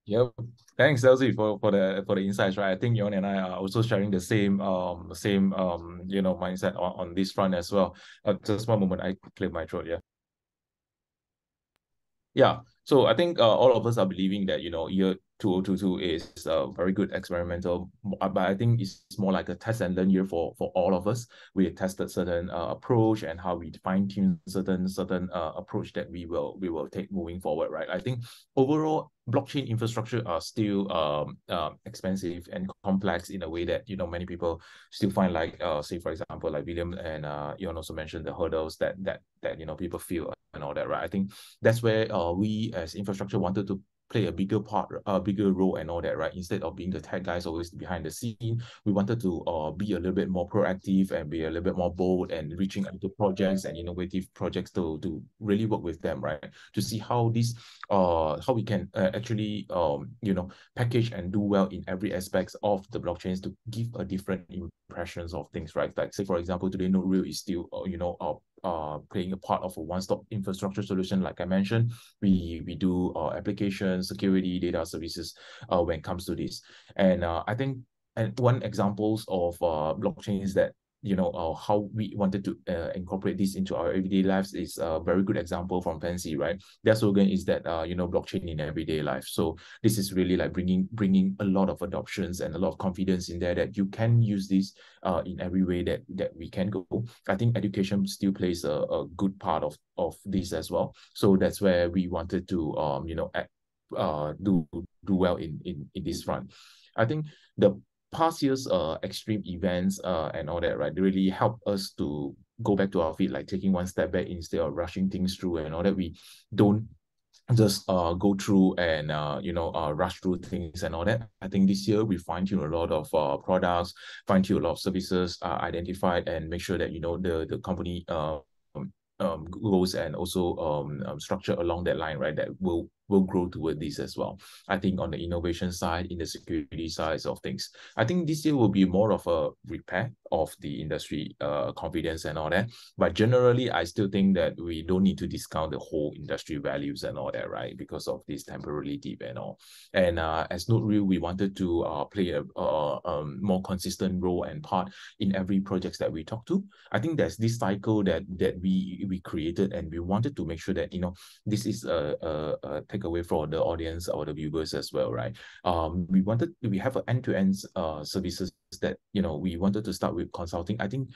Yep. Thanks, Elsie, for the insights, right? I think Yon and I are also sharing the same mindset on this front as well. Just one moment, I clear my throat, yeah. Yeah, so I think all of us are believing that year 2022 is a very good experimental, but I think it's more like a test and learn year for all of us. We tested certain approach and how we fine tune certain approach that we will take moving forward, right? I think overall blockchain infrastructure are still expensive and complex in a way that many people still find, like say for example like William and you also mentioned the hurdles that people feel and all that, right? I think that's where we as infrastructure wanted to play a bigger part, a bigger role and all that, right? Instead of being the tech guys always behind the scene, we wanted to be a little bit more proactive and be a little bit more bold and reaching out to projects and innovative projects to really work with them, right? To see how how we can actually package and do well in every aspects of the blockchains to give a different impressions of things, right? Like say for example today NodeReal is still playing a part of a one-stop infrastructure solution. Like I mentioned, we do application security data services when it comes to this. And I think one examples of blockchains that how we wanted to incorporate this into our everyday lives is a very good example from FNCY, right? Their slogan is that blockchain in everyday life. So this is really like bringing a lot of adoptions and a lot of confidence in there that you can use this in every way that we can go. I think education still plays a good part of this as well. So that's where we wanted to do well in this front. I think the past year's extreme events and all that, right, they really help us to go back to our feet, like taking one step back instead of rushing things through and all that. We don't just go through and rush through things and all that. I think this year we fine-tune a lot of products, fine-tune a lot of services, identified and make sure that the company goals and also structure along that line, right, that will grow toward this as well. I think on the innovation side, in the security side of things, I think this year will be more of a repair of the industry confidence and all that. But generally, I still think that we don't need to discount the whole industry values and all that, right, because of this temporary dip and all. And as NodeReal, we wanted to play a more consistent role and part in every projects that we talk to. I think there's this cycle that we created, and we wanted to make sure that this is a takeaway for the audience or the viewers as well, right? We have an end-to-end services that, you know, we wanted to start with consulting. I think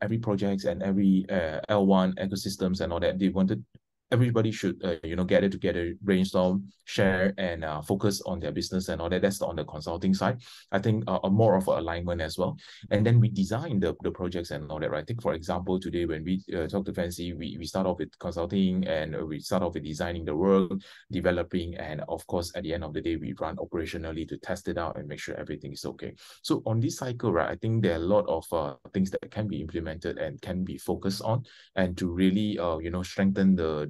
every projects and every L1 ecosystems and all that, they wanted everybody should you know, gather together, brainstorm, share, and focus on their business and all that. That's on the consulting side. I think more of an alignment as well. And then we design the projects and all that, right? I think, for example, today when we talk to FNCY, we start off with consulting, and we start off with designing the work, developing, and of course, at the end of the day, we run operationally to test it out and make sure everything is okay. So on this cycle, right, I think there are a lot of things that can be implemented and can be focused on, and to really you know, strengthen the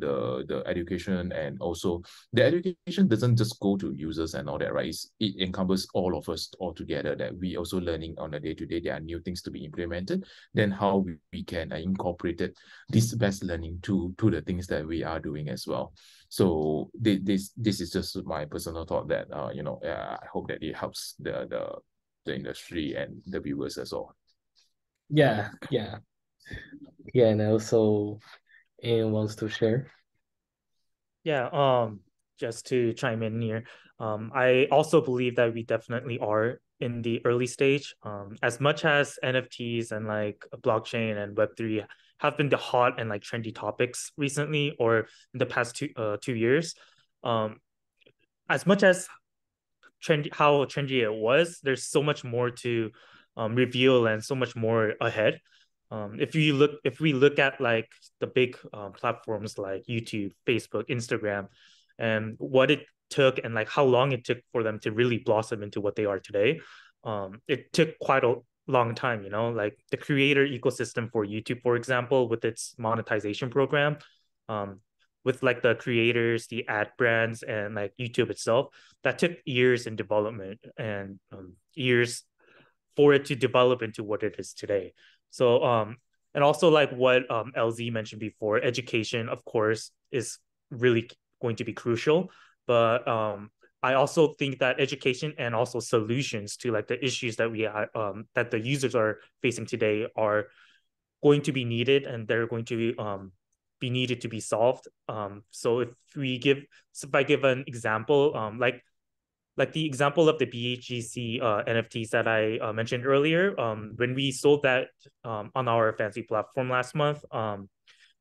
education. And also the education doesn't just go to users and all that, right? It encompasses all of us all together, that we also learning on a day-to-day. There are new things to be implemented, then how we can incorporate it, this best learning to the things that we are doing as well. So this is just my personal thought that you know, I hope that it helps the industry and the viewers as well. Yeah, and also Ian wants to share. Yeah, just to chime in here, I also believe that we definitely are in the early stage. As much as NFTs and like blockchain and Web3 have been the hot and like trendy topics recently, or in the past 2 years, as much as how trendy it was, there's so much more to reveal and so much more ahead. If we look at like the big platforms like YouTube, Facebook, Instagram, and what it took and like how long it took for them to really blossom into what they are today, it took quite a long time, you know, like the creator ecosystem for YouTube, for example, with its monetization program, with like the creators, the ad brands, and like YouTube itself, that took years in development and years for it to develop into what it is today. So and also like what LZ mentioned before, education, of course, is really going to be crucial. But I also think that education and also solutions to like the issues that we that the users are facing today are going to be needed, and they're going to be needed to be solved. So if I give an example, like the example of the BHGC NFTs that I mentioned earlier, when we sold that on our FNCY platform last month,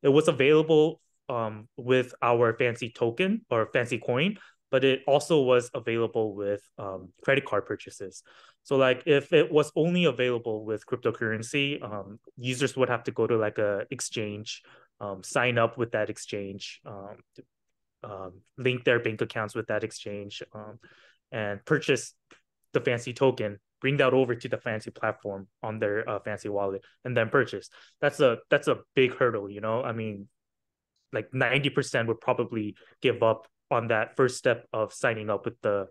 it was available with our FNCY token or FNCY coin, but it also was available with credit card purchases. So like if it was only available with cryptocurrency, users would have to go to like a exchange, sign up with that exchange, link their bank accounts with that exchange, and purchase the FNCY token, bring that over to the FNCY platform on their FNCY wallet, and then purchase. That's a big hurdle, you know. I mean, like 90% would probably give up on that first step of signing up with the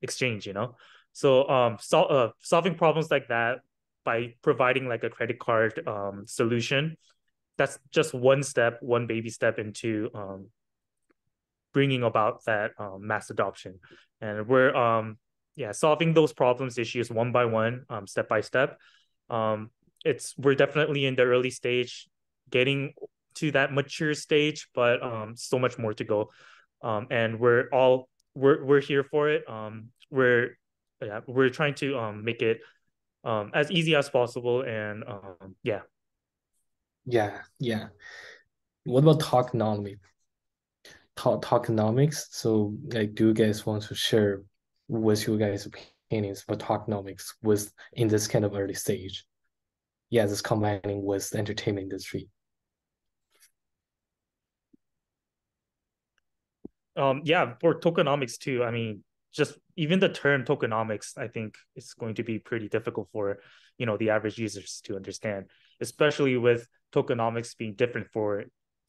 exchange, you know. So solving problems like that by providing like a credit card solution, that's just one baby step into bringing about that mass adoption. And we're solving those problems, issues one by one, step by step. We're definitely in the early stage, getting to that mature stage, but so much more to go. And we're here for it. We're trying to make it as easy as possible. And Yeah. What about tokenomics? So like, do you guys want to share what's your guys' opinions about tokenomics with in this kind of early stage? Yeah, this combining with the entertainment industry. For tokenomics too. I mean, just even the term tokenomics, I think it's going to be pretty difficult for, you know, the average users to understand, especially with tokenomics being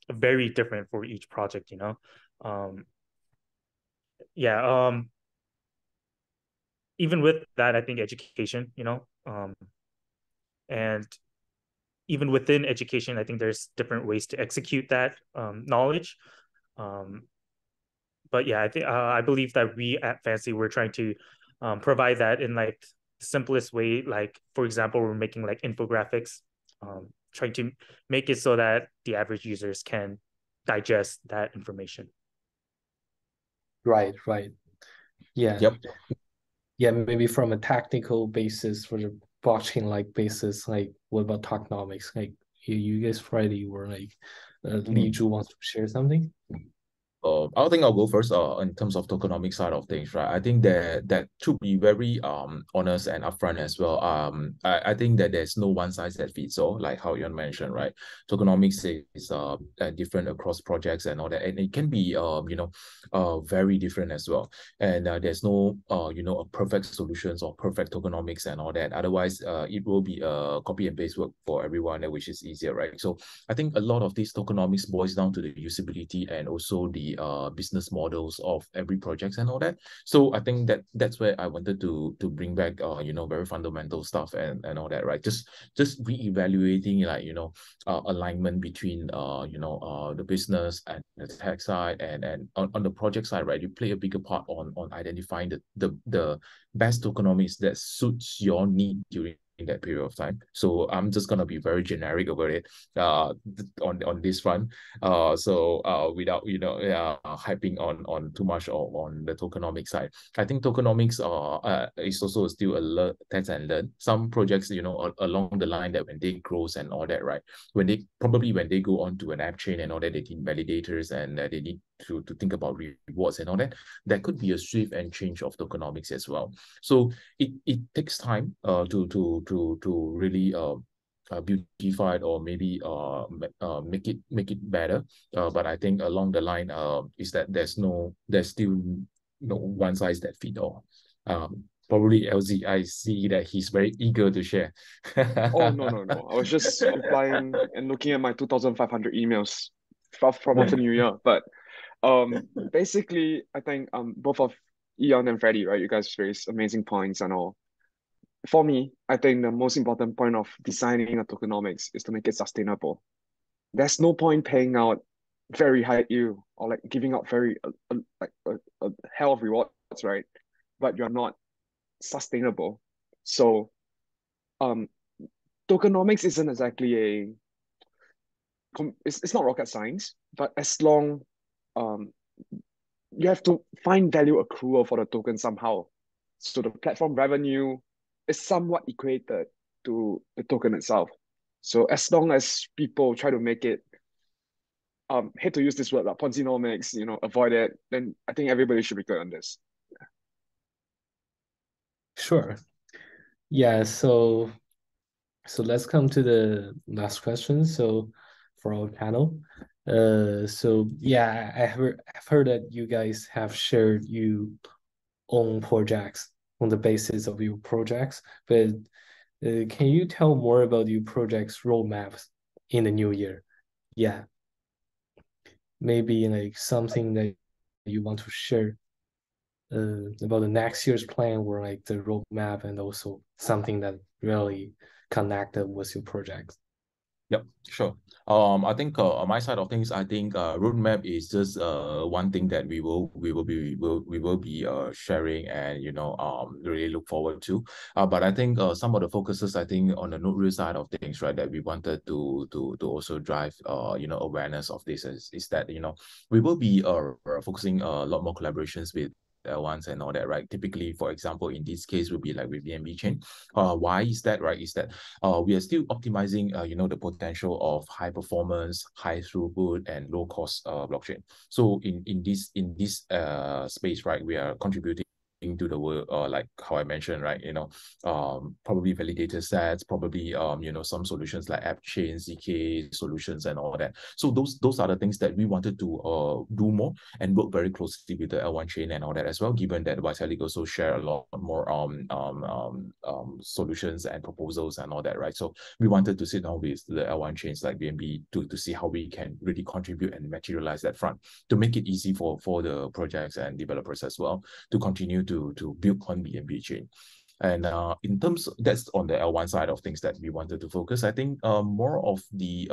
very different for each project, you know. Even with that, I think education, you know, and even within education, I think there's different ways to execute that knowledge. But yeah, I believe that we at FNCY, we're trying to provide that in like the simplest way. Like, for example, we're making like infographics, trying to make it so that the average users can digest that information. Right, right. Yeah. Yep. Yeah, maybe from a technical basis for the blockchain like basis, like what about tokenomics? Like you guys Friday were like Li Zhu wants to share something? I think I'll go first. In terms of tokenomic side of things, right? I think that to be very honest and upfront as well. I think that there's no one size that fits all, like how you mentioned, right? Tokenomics is different across projects and all that, and it can be very different as well. And there's no a perfect solutions or perfect tokenomics and all that. Otherwise, it will be a copy and paste work for everyone, which is easier, right? So I think a lot of these tokenomics boils down to the usability and also the business models of every project and all that. So I think that's where I wanted to bring back very fundamental stuff and all that, right? Just reevaluating alignment between the business and the tech side and on the project side, right? You play a bigger part on identifying the best tokenomics that suits your need during in that period of time. So I'm just gonna be very generic about it on this front. Without hyping on too much on the tokenomics side. I think tokenomics is also still a test and learn. Some projects, along the line that when they grows and all that, right? When they go on to an app chain and all that, they need validators and they need to think about rewards and all that. That could be a shift and change of tokenomics as well. So it takes time to really beautified or maybe make it better. But I think along the line is that there's still no one size that fit all. Probably LZ, I see that he's very eager to share. Oh, no. I was just replying and looking at my 2,500 emails from after New Year. But basically, I think both of Eon and Freddie, right? You guys raised amazing points and all. For me, I think the most important point of designing a tokenomics is to make it sustainable. There's no point paying out very high yield or like giving out very a hell of rewards, right? But you're not sustainable. So tokenomics isn't exactly it's not rocket science, but as long you have to find value accrual for the token somehow. So the platform revenue is somewhat equated to the token itself. So as long as people try to make it, hate to use this word, like Ponzinomics, avoid it, then I think everybody should be good on this. Sure. Yeah, so let's come to the last question. So for our panel. So yeah, I've heard that you guys have shared you own projects on the basis of your projects, but can you tell more about your project's roadmaps in the new year? Yeah, maybe like something that you want to share about the next year's plan or like the roadmap and also something that really connected with your projects. Yep, sure. I think on my side of things, I think roadmap is just one thing that we will be sharing and really look forward to. But I think some of the focuses I think on the NodeReal side of things, right, that we wanted to also drive awareness of this is that we will be focusing a lot more collaborations with ones and all that, right? Typically, for example, in this case, will be like with BNB Chain. Why is that, right? Is that we are still optimizing, the potential of high performance, high throughput, and low cost blockchain. So in this space, right, we are contributing into the world, like how I mentioned, right? Probably validator sets, probably some solutions like app chain, ZK solutions, and all that. So those are the things that we wanted to do more and work very closely with the L1 chain and all that as well. Given that Vitalik also share a lot more solutions and proposals and all that, right? So we wanted to sit down with the L1 chains like BNB to see how we can really contribute and materialize that front to make it easy for the projects and developers as well to continue to build on BNB chain. And in terms, that's on the L1 side of things that we wanted to focus. I think more of the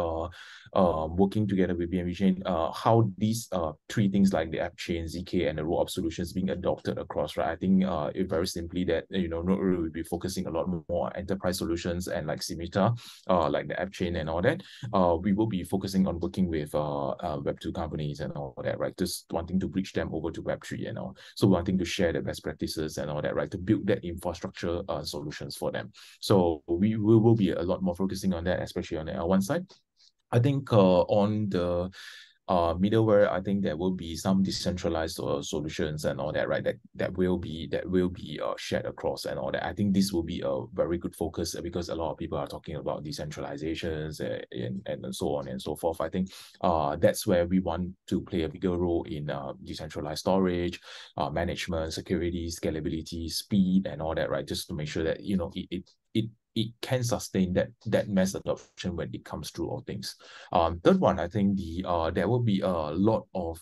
working together with BNB Chain, how these three things like the app chain, ZK, and the rollup solutions being adopted across, right? I think it very simply that, NodeReal will be focusing a lot more on enterprise solutions, and like Semita, like the app chain and all that. We will be focusing on working with Web2 companies and all that, right? Just wanting to bridge them over to Web3 and all. So wanting to share the best practices and all that, right? To build that infrastructure solutions for them. So we will be a lot more focusing on that, especially on the L1 side. I think on the middleware, I think there will be some decentralized solutions and all that, right? That will be shared across and all that. I think this will be a very good focus because a lot of people are talking about decentralizations and so on and so forth. I think that's where we want to play a bigger role in decentralized storage, management, security, scalability, speed, and all that, right? Just to make sure that it can sustain that mass adoption when it comes through all things. Third one, I think there will be a lot of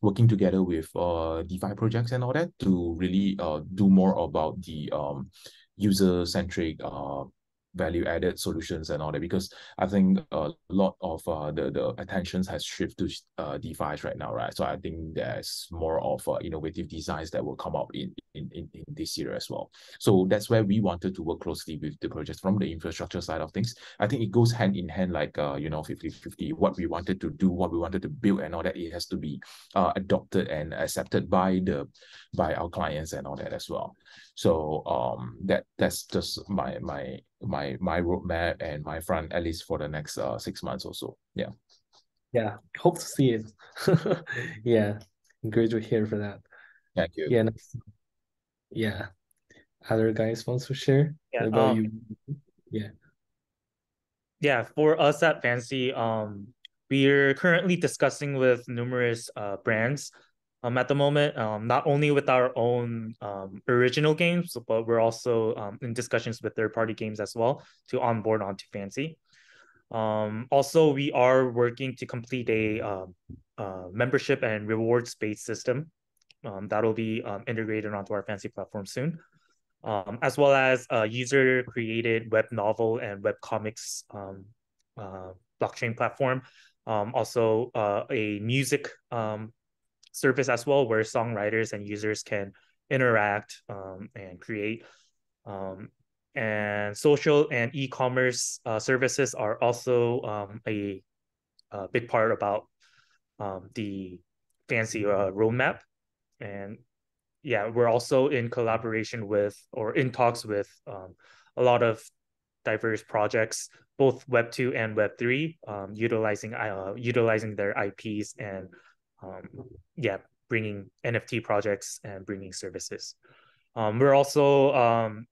working together with DeFi projects and all that to really do more about the user-centric value-added solutions and all that, because I think a lot of the attention has shifted to DeFi right now, right? So I think there's more of innovative designs that will come up in this year as well. So that's where we wanted to work closely with the projects from the infrastructure side of things. I think it goes hand in hand, like 50-50. What we wanted to do, what we wanted to build, and all that, it has to be adopted and accepted by our clients and all that as well. So that's just my roadmap and my front, at least for the next 6 months or so. Yeah, hope to see it. Yeah, great to hear for that. Thank you. Yeah, yeah. Other guys want to share about you? Yeah, for us at Fancy, we're currently discussing with numerous brands at the moment, not only with our own original games, but we're also in discussions with third-party games as well to onboard onto Fancy. Also, we are working to complete a membership and rewards-based system that'll be integrated onto our Fancy platform soon, as well as a user-created web novel and web comics blockchain platform. Also, a music service as well, where songwriters and users can interact and create. And social and e-commerce services are also a big part about the Fancy roadmap. And yeah, we're also in collaboration with, or in talks with, a lot of diverse projects, both Web2 and Web3, utilizing their IPs and bringing NFT projects and bringing services. We're also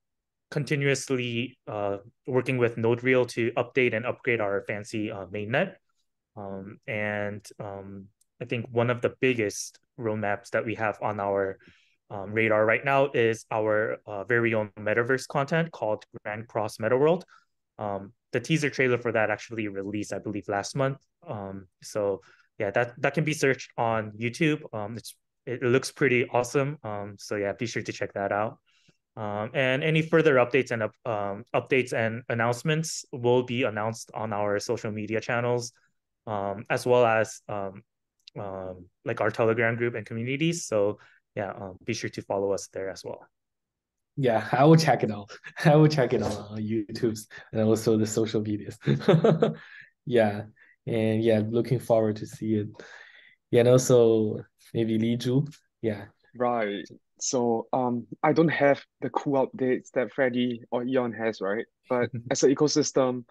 continuously working with NodeReal to update and upgrade our Fancy mainnet. And I think one of the biggest roadmaps that we have on our radar right now is our very own metaverse content called Grand Cross Meta World. The teaser trailer for that actually released, I believe, last month. So yeah, that can be searched on YouTube. It looks pretty awesome. So yeah, be sure to check that out. And any further updates and announcements will be announced on our social media channels, as well as like our Telegram group and communities. So yeah, be sure to follow us there as well. Yeah, I will check it out. I will check it out on YouTube's and also the social medias. Yeah, and yeah, looking forward to see it. Yeah, and also maybe Li Zhu. Yeah. Right. So I don't have the cool updates that Freddie or Eon has, right? But as an ecosystem,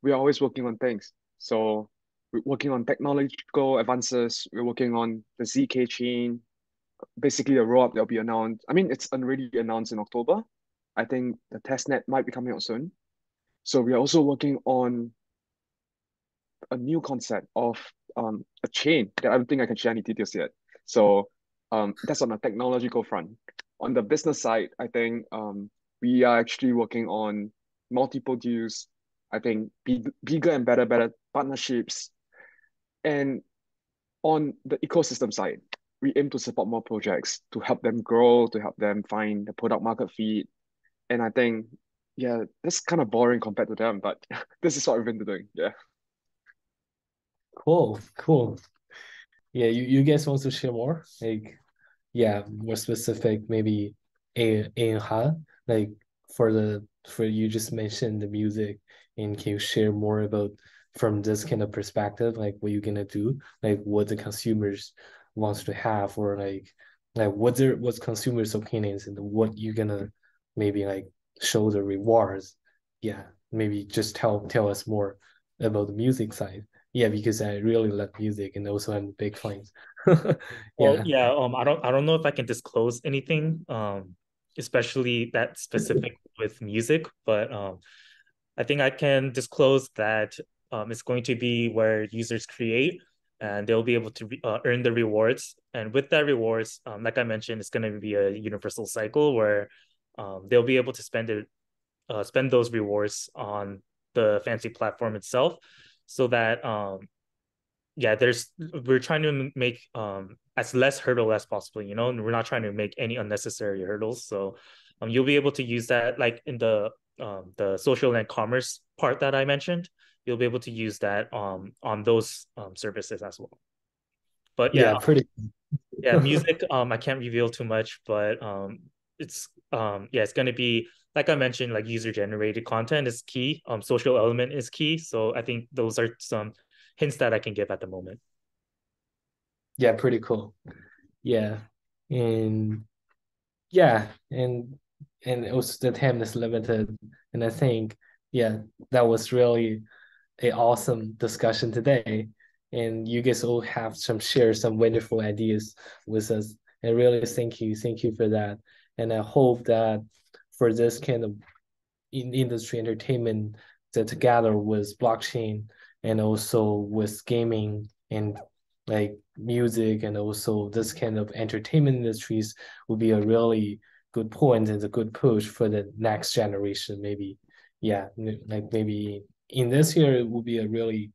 we are always working on things. So we're working on technological advances. We're working on the ZK chain, basically the rollup that'll be announced. I mean, it's already announced in October. I think the testnet might be coming out soon. So we are also working on a new concept of a chain that I don't think I can share any details yet. So that's on the technological front. On the business side, I think we are actually working on multiple deals. I think bigger and better partnerships. And on the ecosystem side, we aim to support more projects to help them grow, to help them find the product market fit. And I think, yeah, that's kind of boring compared to them, but this is what we've been doing. Yeah. Cool, cool. Yeah, you guys want to share more? Like, yeah, more specific, maybe in Ha, like for you just mentioned the music, and can you share more about from this kind of perspective, like what you're gonna do, like what the consumers wants to have, or like what's consumers' opinions and what you're gonna maybe like show the rewards. Yeah, maybe just tell us more about the music side. Yeah, because I really love music and also I'm a big fan. Well, Yeah. yeah, I don't know if I can disclose anything, especially that specific with music, but I think I can disclose that it's going to be where users create and they'll be able to earn the rewards. And with that rewards, like I mentioned, it's going to be a universal cycle where they'll be able to spend those rewards on the fancy platform itself, so that yeah, we're trying to make as less hurdle as possible, you know, and we're not trying to make any unnecessary hurdles. So you'll be able to use that like in the social and commerce part that I mentioned. You'll be able to use that on those services as well. But yeah, Yeah, pretty. yeah, music I can't reveal too much, but it's yeah, it's gonna be like I mentioned, like user generated content is key. Social element is key. So I think those are some hints that I can give at the moment. Yeah, pretty cool. Yeah. And yeah, and also the time is limited. And I think, yeah, that was really a awesome discussion today. And you guys all have some wonderful ideas with us. And really thank you for that. And I hope that for this kind of in industry entertainment that together with blockchain and also with gaming and like music and also this kind of entertainment industries will be a really good point and a good push for the next generation maybe. Yeah, like maybe in this year it will be a really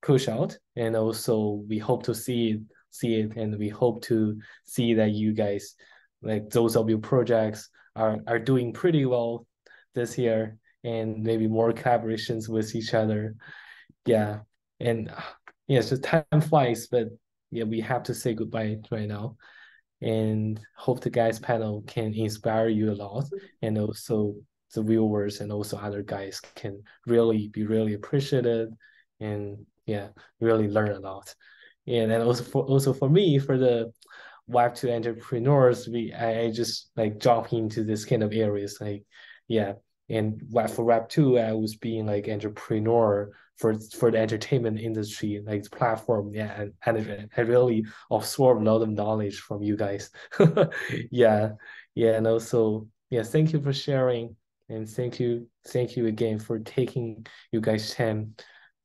push out, and also we hope to see it, and we hope to see that you guys, like those of your projects, are doing pretty well this year, and maybe more collaborations with each other. Yeah. And yeah, so time flies, but yeah, we have to say goodbye right now, and hope the guys panel can inspire you a lot, and also the viewers and also other guys can really be really appreciated, and yeah, really learn a lot. And then also for me, for the Web2 entrepreneurs, I just like jump into this kind of areas, like yeah. And for Web2, I was being like entrepreneur for the entertainment industry, like platform. Yeah, and I really absorbed a lot of knowledge from you guys. Yeah, yeah, and also yeah, thank you for sharing, and thank you again for taking you guys time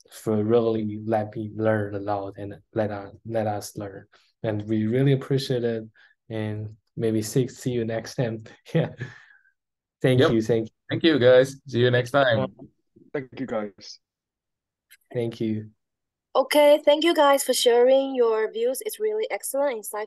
for really let me learn a lot and let us learn, and we really appreciate it. And maybe see you next time. Yeah, Yep. Thank you, guys. See you next time. Thank you, guys. Thank you. Okay, thank you guys for sharing your views. It's really excellent, insightful.